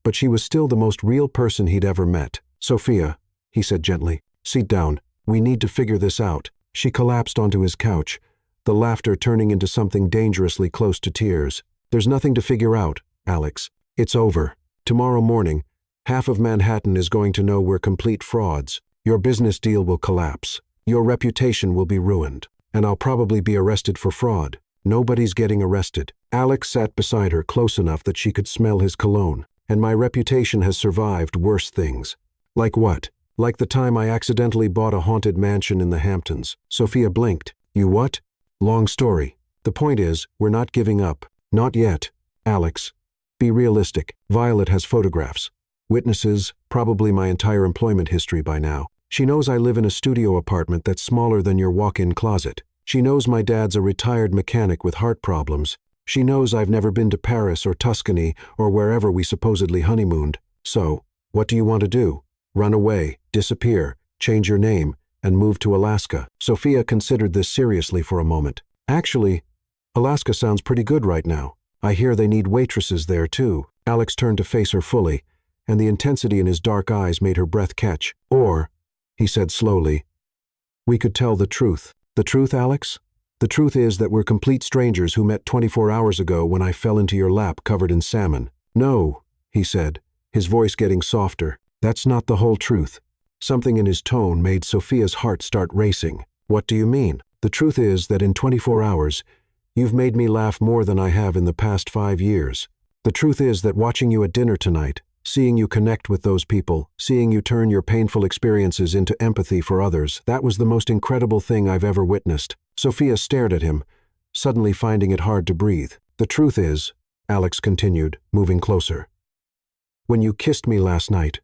but she was still the most real person he'd ever met. "Sophia," he said gently, "sit down. We need to figure this out." She collapsed onto his couch, the laughter turning into something dangerously close to tears. "There's nothing to figure out, Alex. It's over. Tomorrow morning, half of Manhattan is going to know we're complete frauds. Your business deal will collapse. Your reputation will be ruined, and I'll probably be arrested for fraud. Nobody's getting arrested." Alex sat beside her close enough that she could smell his cologne. "And my reputation has survived worse things." "Like what?" "Like the time I accidentally bought a haunted mansion in the Hamptons." Sophia blinked. "You what?" "Long story. The point is, we're not giving up. Not yet. Alex, be realistic. Violet has photographs. Witnesses, probably my entire employment history by now. She knows I live in a studio apartment that's smaller than your walk-in closet. She knows my dad's a retired mechanic with heart problems. She knows I've never been to Paris or Tuscany or wherever we supposedly honeymooned. So, what do you want to do? Run away, disappear, change your name, and move to Alaska?" Sophia considered this seriously for a moment. "Actually, Alaska sounds pretty good right now. I hear they need waitresses there too." Alex turned to face her fully, and the intensity in his dark eyes made her breath catch. "Or," he said slowly, "we could tell the truth." "The truth, Alex?" "The truth is that we're complete strangers who met 24 hours ago when I fell into your lap covered in salmon." "No," he said, his voice getting softer. "That's not the whole truth." Something in his tone made Sophia's heart start racing. "What do you mean?" "The truth is that in 24 hours, you've made me laugh more than I have in the past 5 years. The truth is that watching you at dinner tonight, seeing you connect with those people, seeing you turn your painful experiences into empathy for others, that was the most incredible thing I've ever witnessed." Sophia stared at him, suddenly finding it hard to breathe. "The truth is," Alex continued, moving closer, "when you kissed me last night,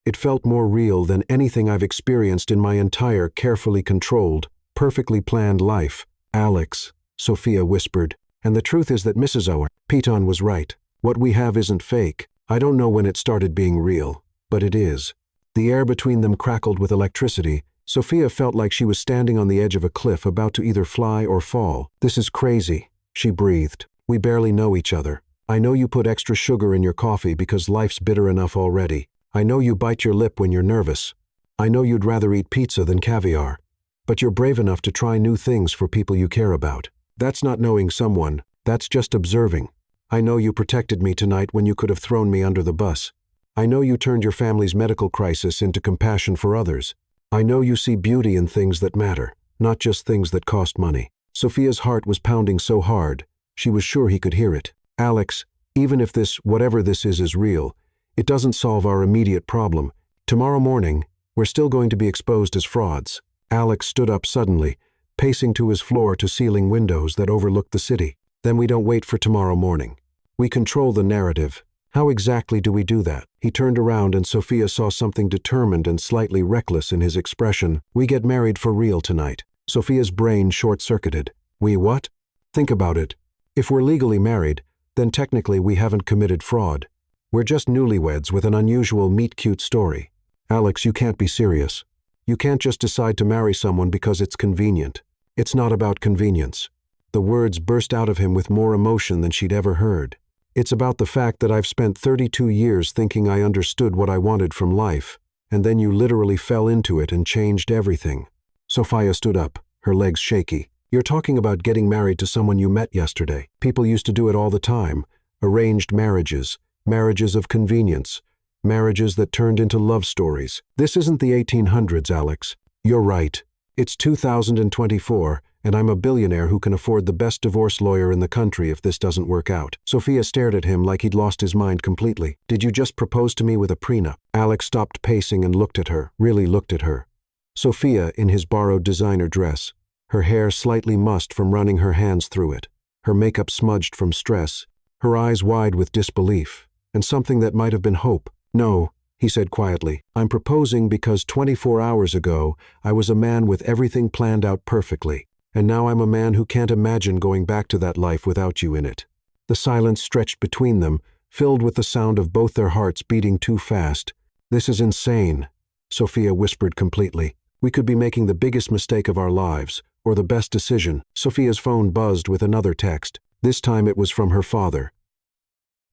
It felt more real than anything I've experienced in my entire carefully controlled, perfectly planned life. Alex, Sophia whispered. And the truth is that Mrs. Piton was right. What we have isn't fake. I don't know when it started being real, but it is. The air between them crackled with electricity. Sophia felt like she was standing on the edge of a cliff about to either fly or fall. This is crazy, she breathed. We barely know each other. I know you put extra sugar in your coffee because life's bitter enough already. I know you bite your lip when you're nervous. I know you'd rather eat pizza than caviar. But you're brave enough to try new things for people you care about. That's not knowing someone, that's just observing. I know you protected me tonight when you could have thrown me under the bus. I know you turned your family's medical crisis into compassion for others. I know you see beauty in things that matter, not just things that cost money. Sophia's heart was pounding so hard, she was sure he could hear it. Alex, even if this, whatever this is real, it doesn't solve our immediate problem. Tomorrow morning, we're still going to be exposed as frauds. Alex stood up suddenly, pacing to his floor-to-ceiling windows that overlooked the city. Then we don't wait for tomorrow morning. We control the narrative. How exactly do we do that? He turned around and Sophia saw something determined and slightly reckless in his expression. We get married for real tonight. Sophia's brain short-circuited. We what? Think about it. If we're legally married, then technically we haven't committed fraud. We're just newlyweds with an unusual meet-cute story. Alex, you can't be serious. You can't just decide to marry someone because it's convenient. It's not about convenience. The words burst out of him with more emotion than she'd ever heard. It's about the fact that I've spent 32 years thinking I understood what I wanted from life, and then you literally fell into it and changed everything. Sophia stood up, her legs shaky. You're talking about getting married to someone you met yesterday. People used to do it all the time. Arranged marriages, marriages of convenience, marriages that turned into love stories. This isn't the 1800s, Alex. You're right. It's 2024, and I'm a billionaire who can afford the best divorce lawyer in the country if this doesn't work out. Sophia stared at him like he'd lost his mind completely. Did you just propose to me with a prenup? Alex stopped pacing and looked at her, really looked at her. Sophia, in his borrowed designer dress, her hair slightly mussed from running her hands through it, her makeup smudged from stress, her eyes wide with disbelief, and something that might have been hope. No, he said quietly. I'm proposing because 24 hours ago, I was a man with everything planned out perfectly. And now I'm a man who can't imagine going back to that life without you in it. The silence stretched between them, filled with the sound of both their hearts beating too fast. This is insane, Sophia whispered completely. We could be making the biggest mistake of our lives, or the best decision. Sophia's phone buzzed with another text. This time it was from her father.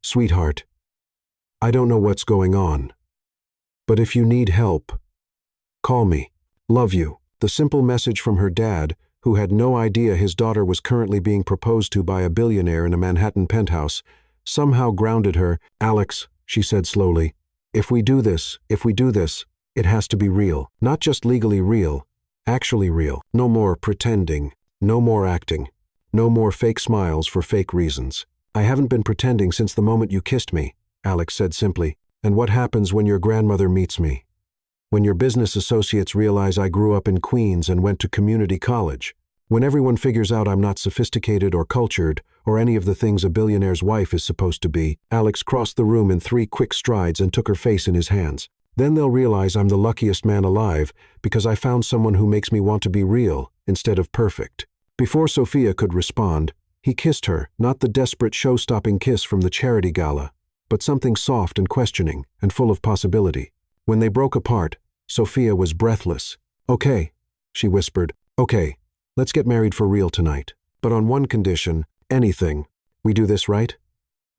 Sweetheart, I don't know what's going on, but if you need help, call me. Love you. The simple message from her dad, who had no idea his daughter was currently being proposed to by a billionaire in a Manhattan penthouse, somehow grounded her. Alex, she said slowly, if we do this, it has to be real. Not just legally real, actually real. No more pretending, no more acting, no more fake smiles for fake reasons. I haven't been pretending since the moment you kissed me, Alex said simply. And what happens when your grandmother meets me? When your business associates realize I grew up in Queens and went to community college? When everyone figures out I'm not sophisticated or cultured or any of the things a billionaire's wife is supposed to be? Alex crossed the room in 3 quick strides and took her face in his hands. Then they'll realize I'm the luckiest man alive because I found someone who makes me want to be real instead of perfect. Before Sophia could respond, he kissed her, not the desperate show-stopping kiss from the charity gala, but something soft and questioning and full of possibility. When they broke apart, Sophia was breathless. Okay, she whispered. Okay, let's get married for real tonight. But on one condition, anything. We do this right?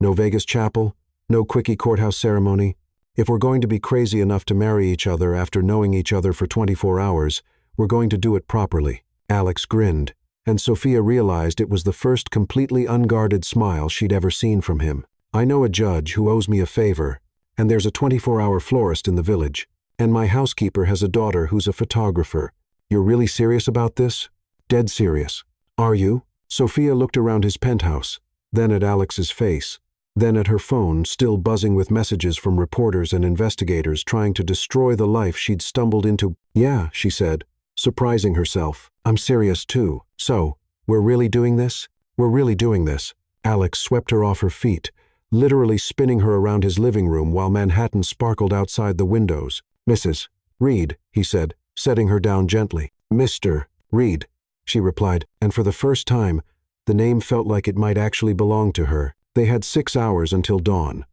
No Vegas chapel, no quickie courthouse ceremony. If we're going to be crazy enough to marry each other after knowing each other for 24 hours, we're going to do it properly. Alex grinned, and Sophia realized it was the first completely unguarded smile she'd ever seen from him. I know a judge who owes me a favor, and there's a 24-hour florist in the village, and my housekeeper has a daughter who's a photographer. You're really serious about this? Dead serious. Are you? Sophia looked around his penthouse, then at Alex's face, then at her phone still buzzing with messages from reporters and investigators trying to destroy the life she'd stumbled into. Yeah, she said, surprising herself. I'm serious too. So, we're really doing this? We're really doing this. Alex swept her off her feet, literally spinning her around his living room while Manhattan sparkled outside the windows. "Mrs. Reed," he said, setting her down gently. "Mr. Reed," she replied, and for the first time, the name felt like it might actually belong to her. They had 6 hours until dawn.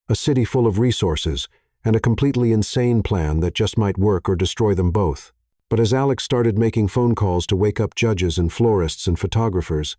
A city full of resources, and a completely insane plan that just might work or destroy them both. But as Alex started making phone calls to wake up judges and florists and photographers,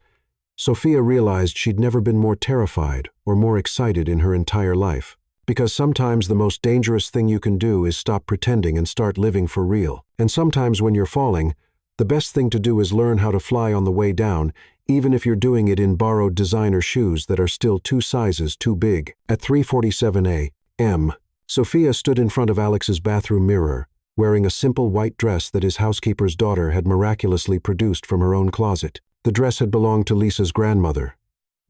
Sophia realized she'd never been more terrified or more excited in her entire life. Because sometimes the most dangerous thing you can do is stop pretending and start living for real. And sometimes when you're falling, the best thing to do is learn how to fly on the way down, even if you're doing it in borrowed designer shoes that are still 2 sizes too big. At 3:47 a.m., Sophia stood in front of Alex's bathroom mirror, wearing a simple white dress that his housekeeper's daughter had miraculously produced from her own closet. The dress had belonged to Lisa's grandmother.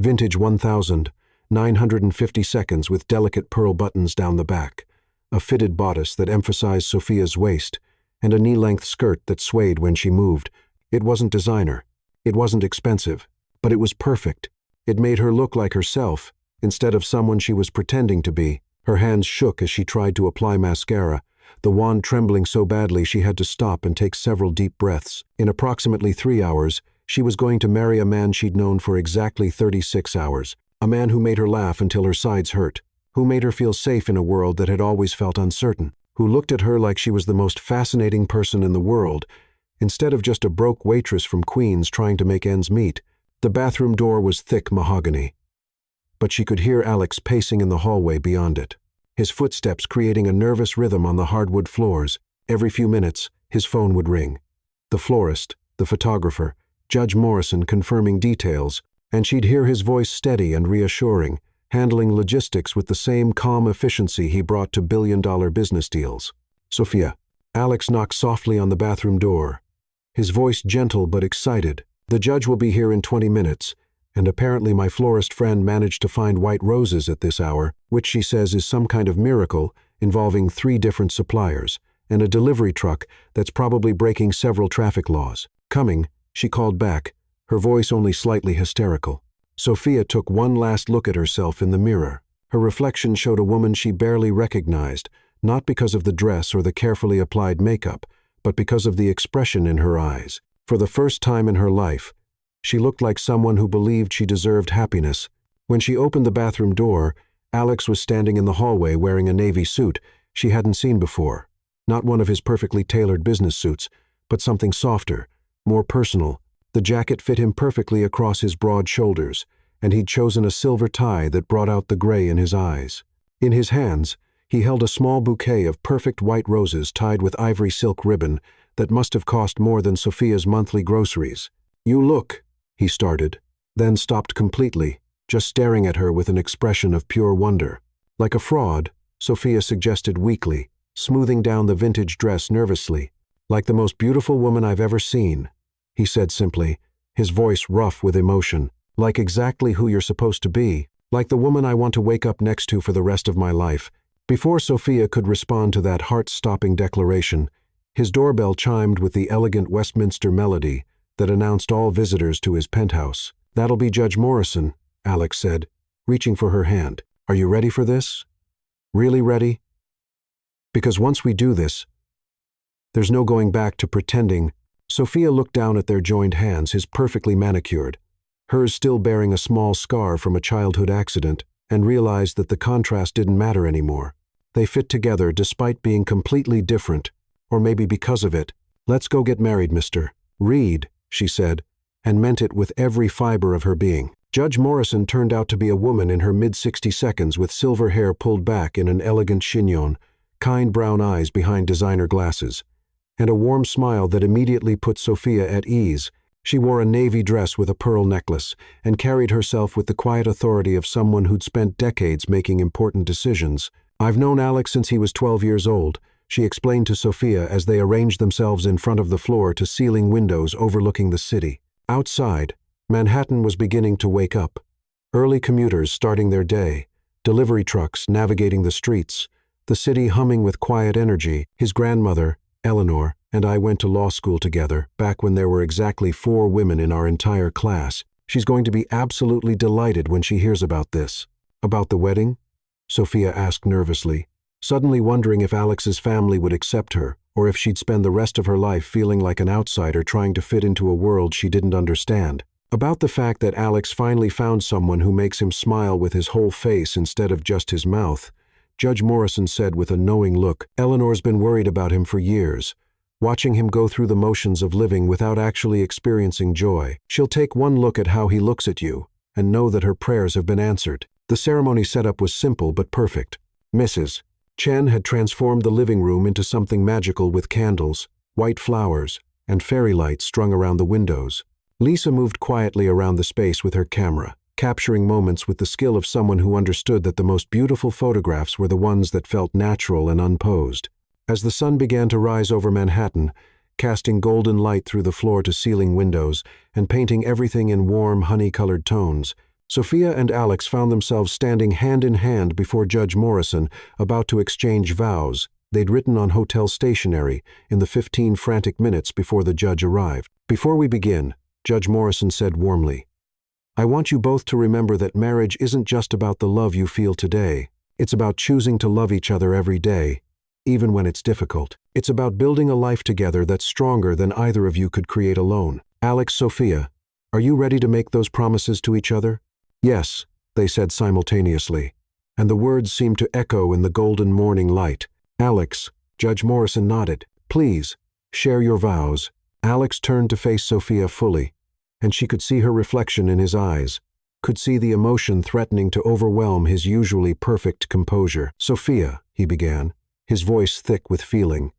Vintage 1,950 with delicate pearl buttons down the back, a fitted bodice that emphasized Sophia's waist, and a knee-length skirt that swayed when she moved. It wasn't designer. It wasn't expensive. But it was perfect. It made her look like herself, instead of someone she was pretending to be. Her hands shook as she tried to apply mascara, the wand trembling so badly she had to stop and take several deep breaths. In approximately 3 hours, she was going to marry a man she'd known for exactly 36 hours. A man who made her laugh until her sides hurt, who made her feel safe in a world that had always felt uncertain, who looked at her like she was the most fascinating person in the world, instead of just a broke waitress from Queens trying to make ends meet. The bathroom door was thick mahogany, but she could hear Alex pacing in the hallway beyond it, his footsteps creating a nervous rhythm on the hardwood floors. Every few minutes, his phone would ring. The florist, the photographer, Judge Morrison confirming details, and she'd hear his voice steady and reassuring, handling logistics with the same calm efficiency he brought to billion-dollar business deals. "Sophia." Alex knocked softly on the bathroom door, his voice gentle but excited. "The judge will be here in 20 minutes, and apparently my florist friend managed to find white roses at this hour, which she says is some kind of miracle involving 3 different suppliers, and a delivery truck that's probably breaking several traffic laws." "Coming," she called back, her voice only slightly hysterical. Sophia took one last look at herself in the mirror. Her reflection showed a woman she barely recognized, not because of the dress or the carefully applied makeup, but because of the expression in her eyes. For the first time in her life, she looked like someone who believed she deserved happiness. When she opened the bathroom door, Alex was standing in the hallway wearing a navy suit she hadn't seen before. Not one of his perfectly tailored business suits, but something softer, more personal. The jacket fit him perfectly across his broad shoulders, and he'd chosen a silver tie that brought out the gray in his eyes. In his hands, he held a small bouquet of perfect white roses tied with ivory silk ribbon that must have cost more than Sophia's monthly groceries. "You look," he started, then stopped completely, just staring at her with an expression of pure wonder. "Like a fraud," Sophia suggested weakly, smoothing down the vintage dress nervously. "Like the most beautiful woman I've ever seen," he said simply, his voice rough with emotion. "Like exactly who you're supposed to be. Like the woman I want to wake up next to for the rest of my life." Before Sophia could respond to that heart-stopping declaration, his doorbell chimed with the elegant Westminster melody that announced all visitors to his penthouse. "That'll be Judge Morrison," Alex said, reaching for her hand. "Are you ready for this? Really ready? Because once we do this, there's no going back to pretending." Sophia looked down at their joined hands, his perfectly manicured, hers still bearing a small scar from a childhood accident, and realized that the contrast didn't matter anymore. They fit together despite being completely different, or maybe because of it. "Let's go get married, Mr. Reed," she said, and meant it with every fiber of her being. Judge Morrison turned out to be a woman in her mid-60s with silver hair pulled back in an elegant chignon, kind brown eyes behind designer glasses, and a warm smile that immediately put Sophia at ease. She wore a navy dress with a pearl necklace and carried herself with the quiet authority of someone who'd spent decades making important decisions. "I've known Alex since he was 12 years old," she explained to Sophia as they arranged themselves in front of the floor-to-ceiling windows overlooking the city. Outside, Manhattan was beginning to wake up. Early commuters starting their day, delivery trucks navigating the streets, the city humming with quiet energy. "His grandmother, Eleanor, and I went to law school together, back when there were exactly 4 women in our entire class. She's going to be absolutely delighted when she hears about this." About the wedding? Sophia asked nervously, suddenly wondering if Alex's family would accept her, or if she'd spend the rest of her life feeling like an outsider trying to fit into a world she didn't understand. About the fact that Alex finally found someone who makes him smile with his whole face instead of just his mouth, Judge Morrison said with a knowing look, Eleanor's been worried about him for years, watching him go through the motions of living without actually experiencing joy. She'll take one look at how he looks at you and know that her prayers have been answered. The ceremony setup was simple but perfect. Mrs. Chen had transformed the living room into something magical with candles, white flowers, and fairy lights strung around the windows. Lisa moved quietly around the space with her camera, capturing moments with the skill of someone who understood that the most beautiful photographs were the ones that felt natural and unposed. As the sun began to rise over Manhattan, casting golden light through the floor-to-ceiling windows and painting everything in warm, honey-colored tones, Sophia and Alex found themselves standing hand in hand before Judge Morrison, about to exchange vows they'd written on hotel stationery in the 15 frantic minutes before the judge arrived. Before we begin, Judge Morrison said warmly, I want you both to remember that marriage isn't just about the love you feel today. It's about choosing to love each other every day, even when it's difficult. It's about building a life together that's stronger than either of you could create alone. Alex, Sophia, are you ready to make those promises to each other? Yes, they said simultaneously, and the words seemed to echo in the golden morning light. Alex, Judge Morrison nodded. Please, share your vows. Alex turned to face Sophia fully, and she could see her reflection in his eyes, could see the emotion threatening to overwhelm his usually perfect composure. Sophia, he began, his voice thick with feeling.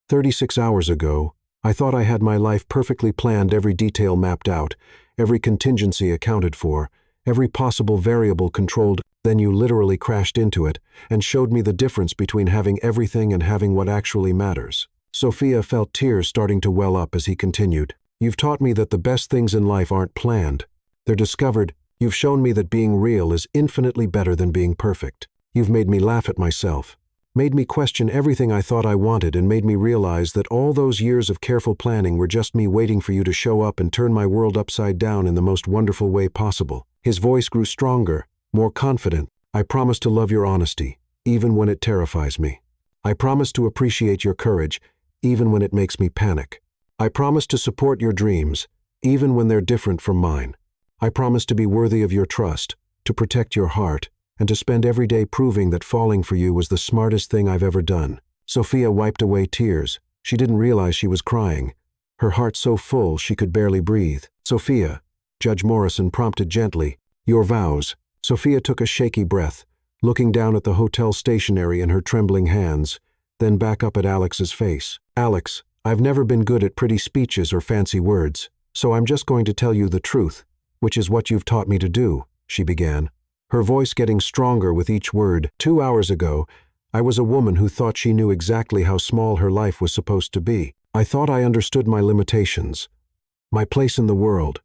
36 hours ago, I thought I had my life perfectly planned, every detail mapped out, every contingency accounted for, every possible variable controlled. Then you literally crashed into it and showed me the difference between having everything and having what actually matters. Sophia felt tears starting to well up as he continued. You've taught me that the best things in life aren't planned. They're discovered. You've shown me that being real is infinitely better than being perfect. You've made me laugh at myself, made me question everything I thought I wanted, and made me realize that all those years of careful planning were just me waiting for you to show up and turn my world upside down in the most wonderful way possible. His voice grew stronger, more confident. I promise to love your honesty, even when it terrifies me. I promise to appreciate your courage, even when it makes me panic. I promise to support your dreams, even when they're different from mine. I promise to be worthy of your trust, to protect your heart, and to spend every day proving that falling for you was the smartest thing I've ever done. Sophia wiped away tears. She didn't realize she was crying, her heart so full she could barely breathe. Sophia, Judge Morrison prompted gently, your vows. Sophia took a shaky breath, looking down at the hotel stationery in her trembling hands, then back up at Alex's face. Alex, I've never been good at pretty speeches or fancy words, so I'm just going to tell you the truth, which is what you've taught me to do, she began, her voice getting stronger with each word. 2 hours ago, I was a woman who thought she knew exactly how small her life was supposed to be. I thought I understood my limitations, my place in the world,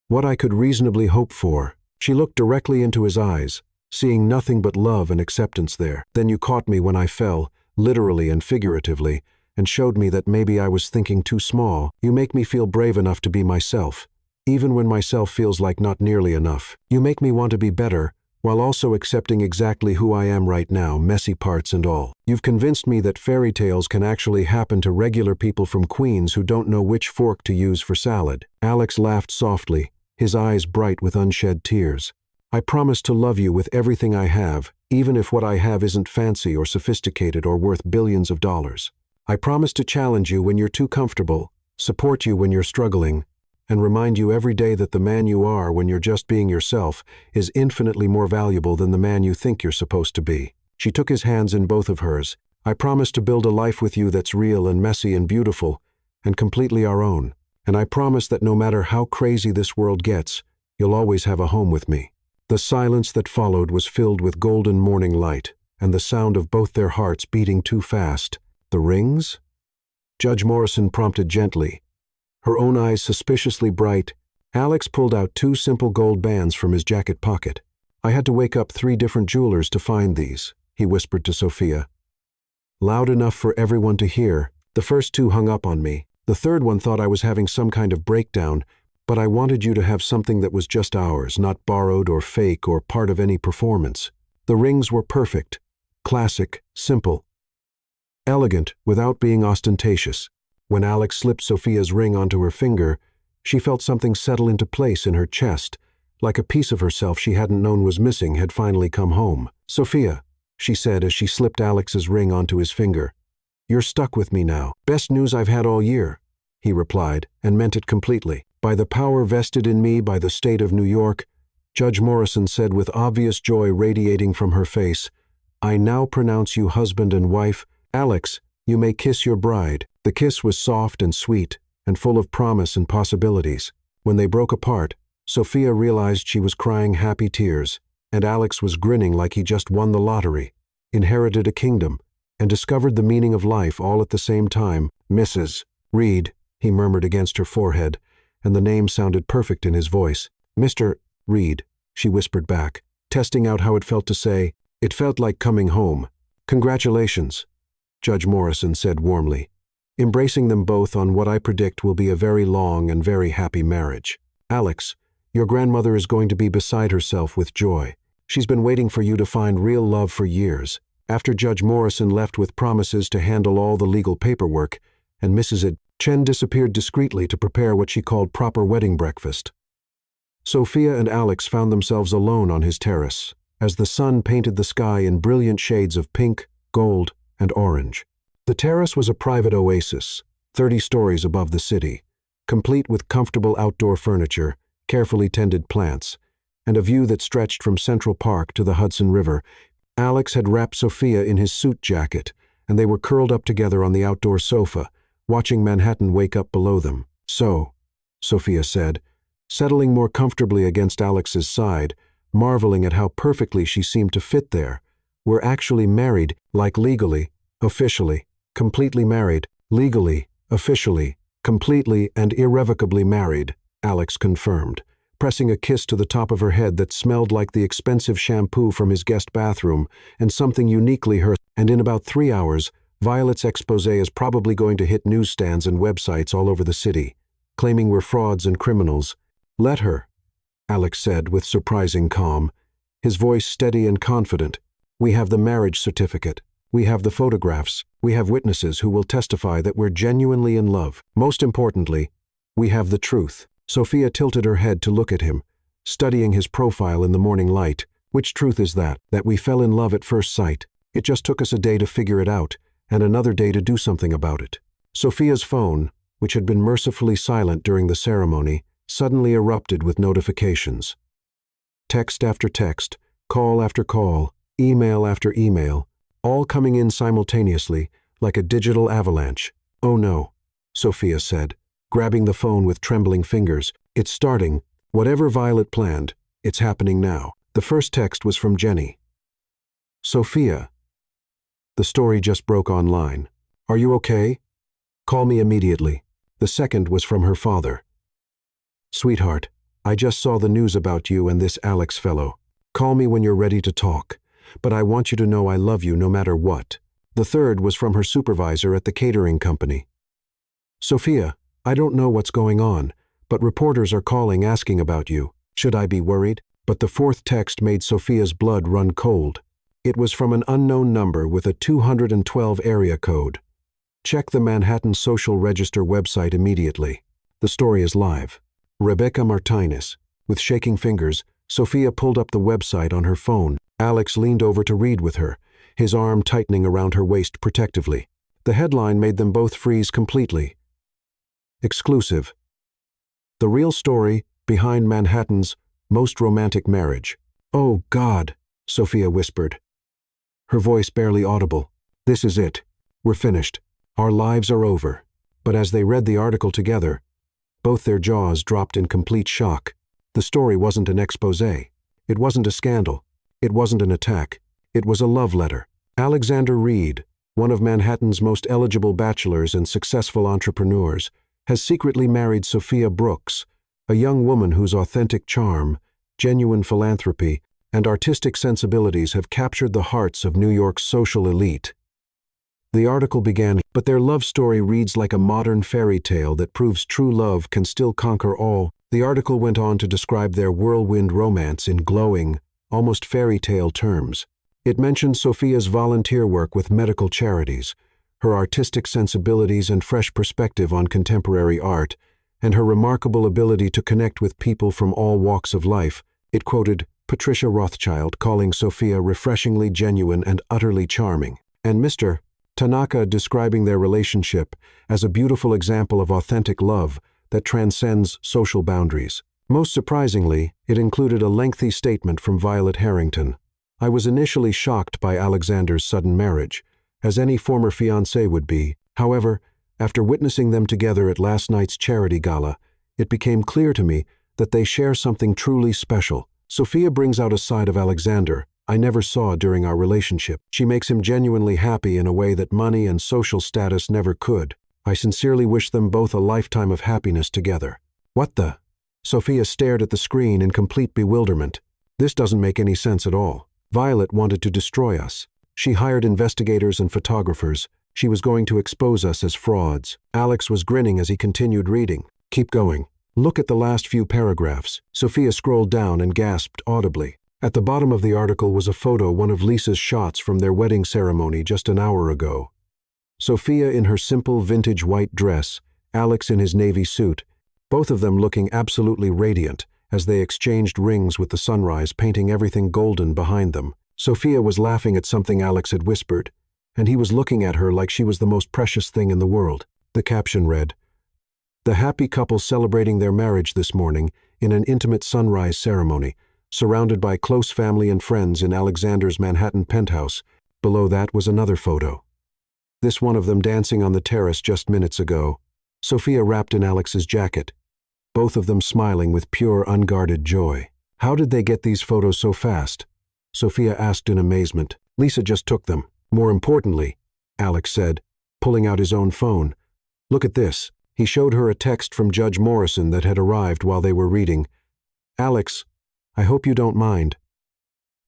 what I could reasonably hope for. She looked directly into his eyes, seeing nothing but love and acceptance there. Then you caught me when I fell, literally and figuratively, and showed me that maybe I was thinking too small. You make me feel brave enough to be myself, even when myself feels like not nearly enough. You make me want to be better, while also accepting exactly who I am right now, messy parts and all. You've convinced me that fairy tales can actually happen to regular people from Queens who don't know which fork to use for salad. Alex laughed softly, his eyes bright with unshed tears. I promise to love you with everything I have, even if what I have isn't fancy or sophisticated or worth billions of dollars. I promise to challenge you when you're too comfortable, support you when you're struggling, and remind you every day that the man you are when you're just being yourself is infinitely more valuable than the man you think you're supposed to be. She took his hands in both of hers. I promise to build a life with you that's real and messy and beautiful, and completely our own. And I promise that no matter how crazy this world gets, you'll always have a home with me. The silence that followed was filled with golden morning light, and the sound of both their hearts beating too fast. The rings? Judge Morrison prompted gently, her own eyes suspiciously bright. Alex pulled out 2 simple gold bands from his jacket pocket. I had to wake up 3 different jewelers to find these, he whispered to Sophia. Loud enough for everyone to hear. The first 2 hung up on me. The third one thought I was having some kind of breakdown, But I wanted you to have something that was just ours, not borrowed or fake or part of any performance. The rings were perfect, classic, simple, elegant without being ostentatious. When Alex slipped Sophia's ring onto her finger, she felt something settle into place in her chest, like a piece of herself she hadn't known was missing had finally come home. "Sophia," she said as she slipped Alex's ring onto his finger, "you're stuck with me now." "Best news I've had all year," he replied, and meant it completely. "By the power vested in me by the state of New York," Judge Morrison said with obvious joy radiating from her face, "I now pronounce you husband and wife. Alex, you may kiss your bride." The kiss was soft and sweet, and full of promise and possibilities. When they broke apart, Sophia realized she was crying happy tears, and Alex was grinning like he just won the lottery, inherited a kingdom, and discovered the meaning of life all at the same time. "Mrs. Reed," he murmured against her forehead, and the name sounded perfect in his voice. "Mr. Reed," she whispered back, testing out how it felt to say, "It felt like coming home." "Congratulations," Judge Morrison said warmly, embracing them both on what I predict will be a very long and very happy marriage. "Alex, your grandmother is going to be beside herself with joy. She's been waiting for you to find real love for years." After Judge Morrison left with promises to handle all the legal paperwork, and Mrs. Chen disappeared discreetly to prepare what she called proper wedding breakfast, Sophia and Alex found themselves alone on his terrace, as the sun painted the sky in brilliant shades of pink, gold, and orange. The terrace was a private oasis, 30 stories above the city, complete with comfortable outdoor furniture, carefully tended plants, and a view that stretched from Central Park to the Hudson River. Alex had wrapped Sophia in his suit jacket, and they were curled up together on the outdoor sofa, watching Manhattan wake up below them. "So," Sophia said, settling more comfortably against Alex's side, marveling at how perfectly she seemed to fit there, "we're actually married, like legally, officially, completely married, legally, officially, completely and irrevocably married," Alex confirmed, pressing a kiss to the top of her head that smelled like the expensive shampoo from his guest bathroom and something uniquely hers. "And in about 3 hours, Violet's expose is probably going to hit newsstands and websites all over the city, claiming we're frauds and criminals." "Let her," Alex said with surprising calm, his voice steady and confident. "We have the marriage certificate. We have the photographs. We have witnesses who will testify that we're genuinely in love. Most importantly, we have the truth." Sophia tilted her head to look at him, studying his profile in the morning light. "Which truth is that? That we fell in love at first sight. It just took us a day to figure it out, and another day to do something about it." Sophia's phone, which had been mercifully silent during the ceremony, suddenly erupted with notifications. Text after text, call after call, email after email, all coming in simultaneously, like a digital avalanche. "Oh no," Sophia said, grabbing the phone with trembling fingers. "It's starting. Whatever Violet planned, it's happening now." The first text was from Jenny. "Sophia, the story just broke online. Are you okay? Call me immediately." The second was from her father. "Sweetheart, I just saw the news about you and this Alex fellow. Call me when you're ready to talk. But I want you to know I love you no matter what." The third was from her supervisor at the catering company. "Sophia, I don't know what's going on, but reporters are calling asking about you. Should I be worried?" But the fourth text made Sophia's blood run cold. It was from an unknown number with a 212 area code. "Check the Manhattan Social Register website immediately. The story is live." Rebecca Martinez. With shaking fingers, Sophia pulled up the website on her phone. Alex leaned over to read with her, his arm tightening around her waist protectively. The headline made them both freeze completely. Exclusive. The real story behind Manhattan's most romantic marriage. "Oh, God," Sophia whispered, her voice barely audible. "This is it. We're finished. Our lives are over." But as they read the article together, both their jaws dropped in complete shock. The story wasn't an expose. It wasn't a scandal. It wasn't an attack. It was a love letter. Alexander Reed, one of Manhattan's most eligible bachelors and successful entrepreneurs, has secretly married Sophia Brooks, a young woman whose authentic charm, genuine philanthropy, and artistic sensibilities have captured the hearts of New York's social elite. The article began, "But their love story reads like a modern fairy tale that proves true love can still conquer all." The article went on to describe their whirlwind romance in glowing, almost fairy tale terms. It mentioned Sophia's volunteer work with medical charities, her artistic sensibilities and fresh perspective on contemporary art, and her remarkable ability to connect with people from all walks of life. It quoted Patricia Rothschild calling Sophia refreshingly genuine and utterly charming, and Mr. Tanaka describing their relationship as a beautiful example of authentic love that transcends social boundaries. Most surprisingly, it included a lengthy statement from Violet Harrington. I was initially shocked by Alexander's sudden marriage, as any former fiancé would be. However, after witnessing them together at last night's charity gala, it became clear to me that they share something truly special. Sophia brings out a side of Alexander I never saw during our relationship. She makes him genuinely happy in a way that money and social status never could. I sincerely wish them both a lifetime of happiness together. What the? Sophia stared at the screen in complete bewilderment. This doesn't make any sense at all. Violet wanted to destroy us. She hired investigators and photographers. She was going to expose us as frauds. Alex was grinning as he continued reading. Keep going. Look at the last few paragraphs. Sophia scrolled down and gasped audibly. At the bottom of the article was a photo, one of Lisa's shots from their wedding ceremony just an hour ago. Sophia in her simple vintage white dress, Alex in his navy suit, both of them looking absolutely radiant as they exchanged rings with the sunrise painting everything golden behind them. Sophia was laughing at something Alex had whispered, and he was looking at her like she was the most precious thing in the world. The caption read, "The happy couple celebrating their marriage this morning in an intimate sunrise ceremony, surrounded by close family and friends in Alexander's Manhattan penthouse." Below that was another photo. This one of them dancing on the terrace just minutes ago. Sophia wrapped in Alex's jacket, both of them smiling with pure, unguarded joy. How did they get these photos so fast? Sophia asked in amazement. Lisa just took them. More importantly, Alex said, pulling out his own phone. Look at this. He showed her a text from Judge Morrison that had arrived while they were reading. Alex, I hope you don't mind,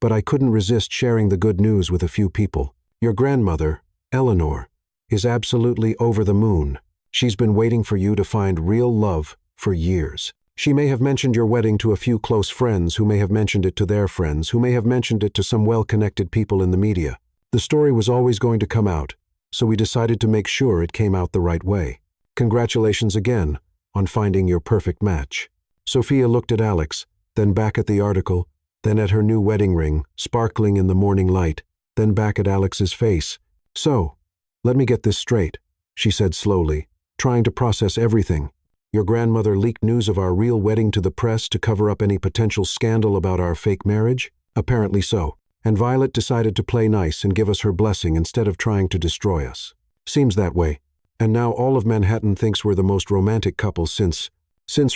but I couldn't resist sharing the good news with a few people. Your grandmother, Eleanor, is absolutely over the moon. She's been waiting for you to find real love for years. She may have mentioned your wedding to a few close friends who may have mentioned it to their friends who may have mentioned it to some well-connected people in the media. The story was always going to come out, so we decided to make sure it came out the right way. Congratulations again on finding your perfect match. Sophia looked at Alex, then back at the article, then at her new wedding ring, sparkling in the morning light, then back at Alex's face. So, let me get this straight, she said slowly, trying to process everything. Your grandmother leaked news of our real wedding to the press to cover up any potential scandal about our fake marriage? Apparently so. And Violet decided to play nice and give us her blessing instead of trying to destroy us. Seems that way. And now all of Manhattan thinks we're the most romantic couple since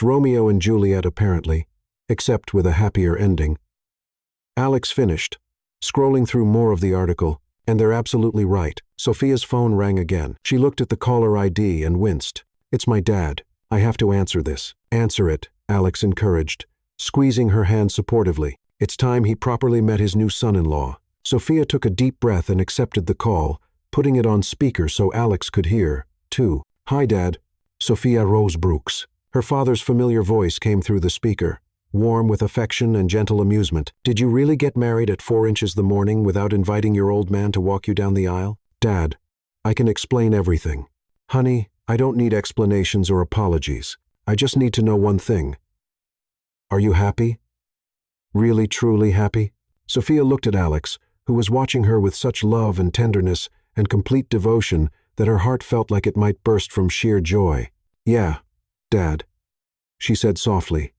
Romeo and Juliet, apparently, except with a happier ending. Alex finished, scrolling through more of the article, and they're absolutely right. Sophia's phone rang again. She looked at the caller ID and winced. It's my dad. I have to answer this. Answer it, Alex encouraged, squeezing her hand supportively. It's time he properly met his new son-in-law. Sophia took a deep breath and accepted the call, putting it on speaker so Alex could hear, too. Hi, Dad. Sophia Rose Brooks. Her father's familiar voice came through the speaker, warm with affection and gentle amusement. Did you really get married at 4 inches the morning without inviting your old man to walk you down the aisle? Dad, I can explain everything. Honey, I don't need explanations or apologies. I just need to know one thing. Are you happy? Really, truly happy? Sophia looked at Alex, who was watching her with such love and tenderness and complete devotion that her heart felt like it might burst from sheer joy. Yeah, Dad, she said softly,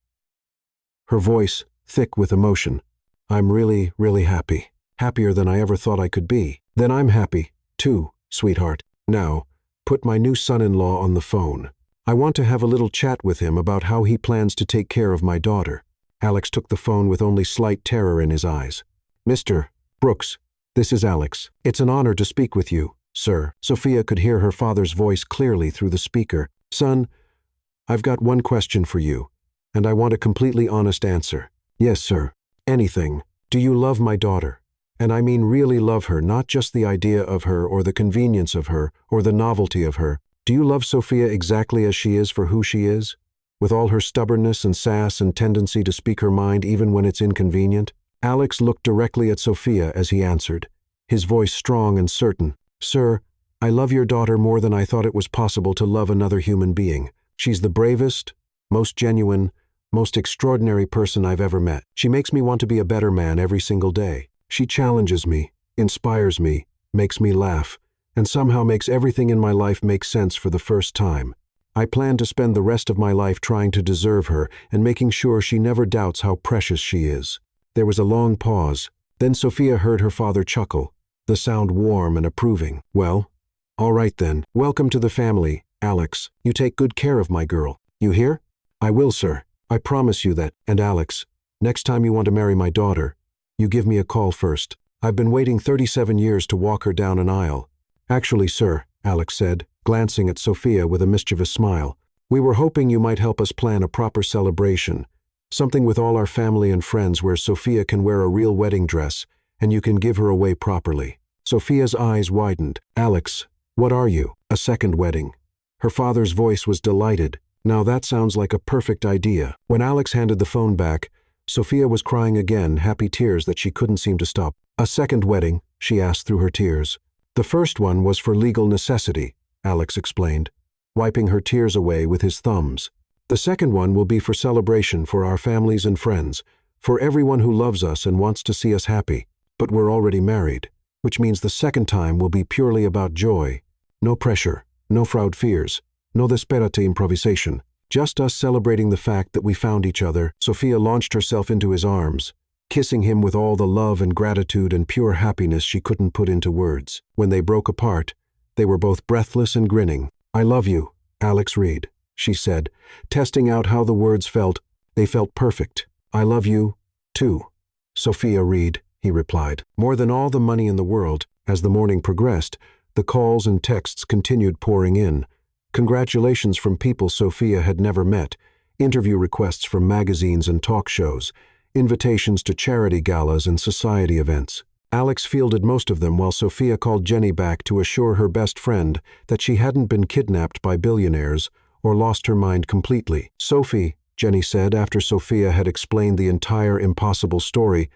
her voice thick with emotion. I'm really, really happy. Happier than I ever thought I could be. Then I'm happy, too, sweetheart. Now, put my new son-in-law on the phone. I want to have a little chat with him about how he plans to take care of my daughter. Alex took the phone with only slight terror in his eyes. Mr. Brooks, this is Alex. It's an honor to speak with you, sir. Sophia could hear her father's voice clearly through the speaker. Son, I've got one question for you, and I want a completely honest answer. Yes, sir. Anything. Do you love my daughter? And I mean really love her, not just the idea of her or the convenience of her or the novelty of her. Do you love Sophia exactly as she is for who she is? with all her stubbornness and sass and tendency to speak her mind even when it's inconvenient? Alex looked directly at Sophia as he answered, his voice strong and certain. Sir, I love your daughter more than I thought it was possible to love another human being. She's the bravest, most genuine, most extraordinary person I've ever met. She makes me want to be a better man every single day. She challenges me, inspires me, makes me laugh, and somehow makes everything in my life make sense for the first time. I plan to spend the rest of my life trying to deserve her and making sure she never doubts how precious she is. There was a long pause. Then Sophia heard her father chuckle, the sound warm and approving. Well, all right then. Welcome to the family, Alex. You take good care of my girl. You hear? I will, sir. I promise you that. And Alex, next time you want to marry my daughter, you give me a call first. I've been waiting 37 years to walk her down an aisle. Actually, sir, Alex said, glancing at Sophia with a mischievous smile, we were hoping you might help us plan a proper celebration, something with all our family and friends where Sophia can wear a real wedding dress and you can give her away properly. Sophia's eyes widened. Alex, what are you? A second wedding. Her father's voice was delighted. Now that sounds like a perfect idea. When Alex handed the phone back, Sophia was crying again, happy tears that she couldn't seem to stop. A second wedding, she asked through her tears. The first one was for legal necessity, Alex explained, wiping her tears away with his thumbs. The second one will be for celebration for our families and friends, for everyone who loves us and wants to see us happy. But we're already married, which means the second time will be purely about joy. No pressure, no fraud fears, no desperate improvisation. Just us celebrating the fact that we found each other. Sophia launched herself into his arms, kissing him with all the love and gratitude and pure happiness she couldn't put into words. When they broke apart, they were both breathless and grinning. I love you, Alex Reed, she said, testing out how the words felt. They felt perfect. I love you, too, Sophia Reed, he replied. More than all the money in the world. As the morning progressed, the calls and texts continued pouring in. Congratulations from people Sophia had never met, interview requests from magazines and talk shows, invitations to charity galas and society events. Alex fielded most of them while Sophia called Jenny back to assure her best friend that she hadn't been kidnapped by billionaires or lost her mind completely. Sophie, Jenny said after Sophia had explained the entire impossible story,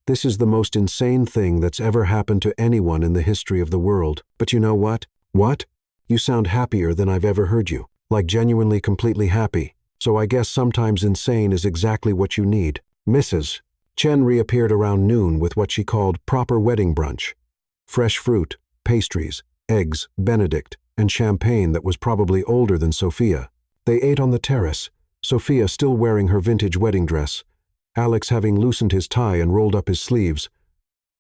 this is the most insane thing that's ever happened to anyone in the history of the world. But you know what? What? You sound happier than I've ever heard you. Like genuinely completely happy. So I guess sometimes insane is exactly what you need. Mrs. Chen reappeared around noon with what she called proper wedding brunch. Fresh fruit, pastries, eggs, Benedict, and champagne that was probably older than Sophia. They ate on the terrace, Sophia still wearing her vintage wedding dress, Alex having loosened his tie and rolled up his sleeves,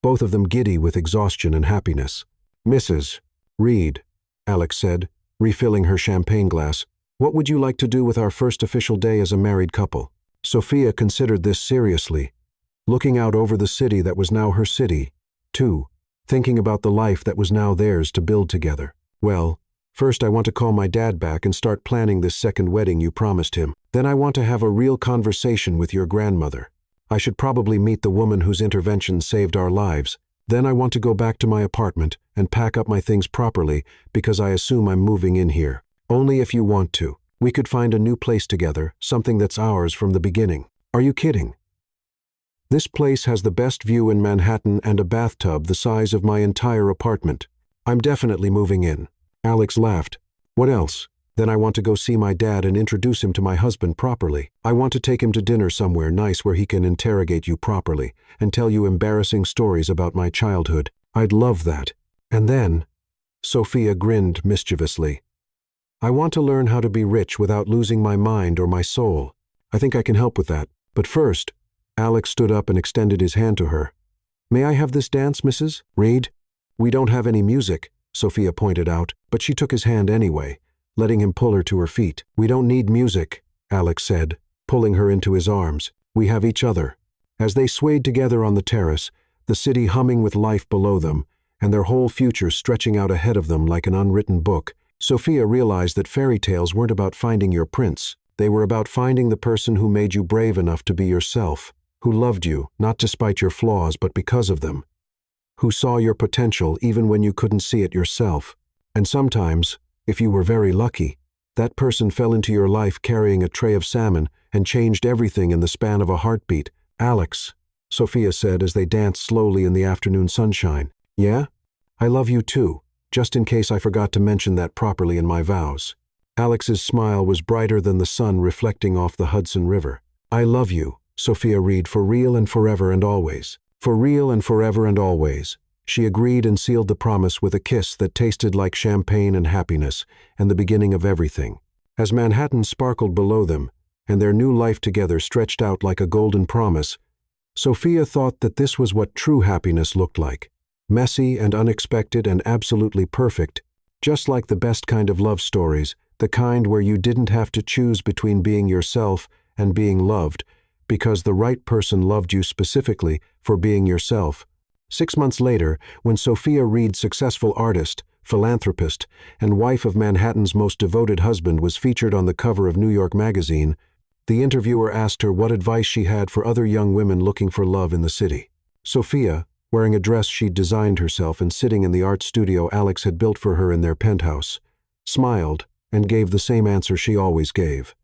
both of them giddy with exhaustion and happiness. Mrs. Reed, Alex said, refilling her champagne glass, what would you like to do with our first official day as a married couple? Sophia considered this seriously, looking out over the city that was now her city, too, thinking about the life that was now theirs to build together. Well, first I want to call my dad back and start planning this second wedding you promised him. Then I want to have a real conversation with your grandmother. I should probably meet the woman whose intervention saved our lives. Then I want to go back to my apartment and pack up my things properly because I assume I'm moving in here. Only if you want to. We could find a new place together, something that's ours from the beginning. Are you kidding? This place has the best view in Manhattan and a bathtub the size of my entire apartment. I'm definitely moving in. Alex laughed. What else? Then I want to go see my dad and introduce him to my husband properly. I want to take him to dinner somewhere nice where he can interrogate you properly and tell you embarrassing stories about my childhood. I'd love that. And then, Sophia grinned mischievously, I want to learn how to be rich without losing my mind or my soul. I think I can help with that. But first, Alex stood up and extended his hand to her. May I have this dance, Mrs. Reed? We don't have any music, Sophia pointed out, but she took his hand anyway, letting him pull her to her feet. We don't need music, Alex said, pulling her into his arms. We have each other. As they swayed together on the terrace, the city humming with life below them, and their whole future stretching out ahead of them like an unwritten book, Sophia realized that fairy tales weren't about finding your prince. They were about finding the person who made you brave enough to be yourself, who loved you, not despite your flaws but because of them, who saw your potential even when you couldn't see it yourself. And sometimes, if you were very lucky, That person fell into your life carrying a tray of salmon and changed everything in the span of a heartbeat. Alex, Sophia said as they danced slowly in the afternoon sunshine. Yeah? I love you too, just in case I forgot to mention that properly in my vows. Alex's smile was brighter than the sun reflecting off the Hudson River. I love you, Sophia Reed, for real and forever and always. For real and forever and always. She agreed and sealed the promise with a kiss that tasted like champagne and happiness, and the beginning of everything. As Manhattan sparkled below them, and their new life together stretched out like a golden promise, Sophia thought that this was what true happiness looked like. Messy and unexpected and absolutely perfect, just like the best kind of love stories, the kind where you didn't have to choose between being yourself and being loved, because the right person loved you specifically for being yourself. 6 months later, when Sophia Reed, successful artist, philanthropist, and wife of Manhattan's most devoted husband, was featured on the cover of New York Magazine, the interviewer asked her what advice she had for other young women looking for love in the city. Sophia, wearing a dress she'd designed herself and sitting in the art studio Alex had built for her in their penthouse, smiled and gave the same answer she always gave.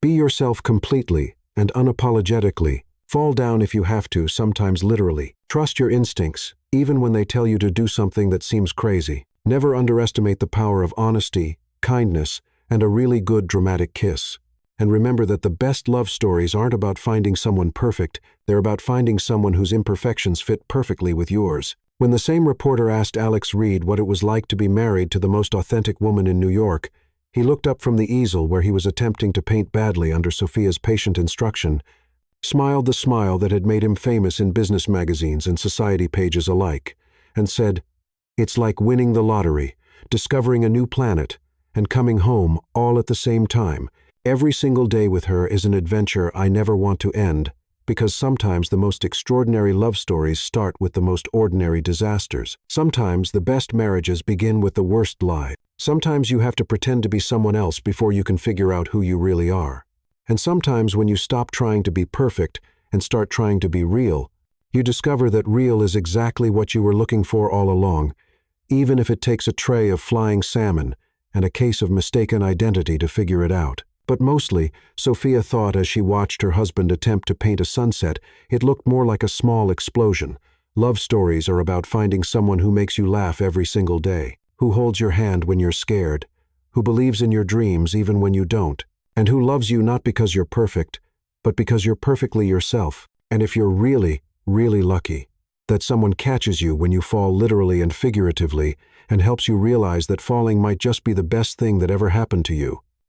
Be yourself completely and unapologetically. Fall down if you have to, sometimes literally. Trust your instincts, even when they tell you to do something that seems crazy. Never underestimate the power of honesty, kindness, and a really good dramatic kiss. And remember that the best love stories aren't about finding someone perfect, they're about finding someone whose imperfections fit perfectly with yours. When the same reporter asked Alex Reed what it was like to be married to the most authentic woman in New York, he looked up from the easel where he was attempting to paint badly under Sophia's patient instruction, smiled the smile that had made him famous in business magazines and society pages alike, and said, "It's like winning the lottery, discovering a new planet, and coming home all at the same time. Every single day with her is an adventure I never want to end, because sometimes the most extraordinary love stories start with the most ordinary disasters. Sometimes the best marriages begin with the worst lie. Sometimes you have to pretend to be someone else before you can figure out who you really are. And sometimes when you stop trying to be perfect and start trying to be real, you discover that real is exactly what you were looking for all along, even if it takes a tray of flying salmon and a case of mistaken identity to figure it out." But mostly, Sophia thought as she watched her husband attempt to paint a sunset, it looked more like a small explosion. Love stories are about finding someone who makes you laugh every single day, who holds your hand when you're scared, who believes in your dreams even when you don't, and who loves you not because you're perfect, but because you're perfectly yourself. And if you're really, really lucky, that someone catches you when you fall literally and figuratively and helps you realize that falling might just be the best thing that ever happened to you.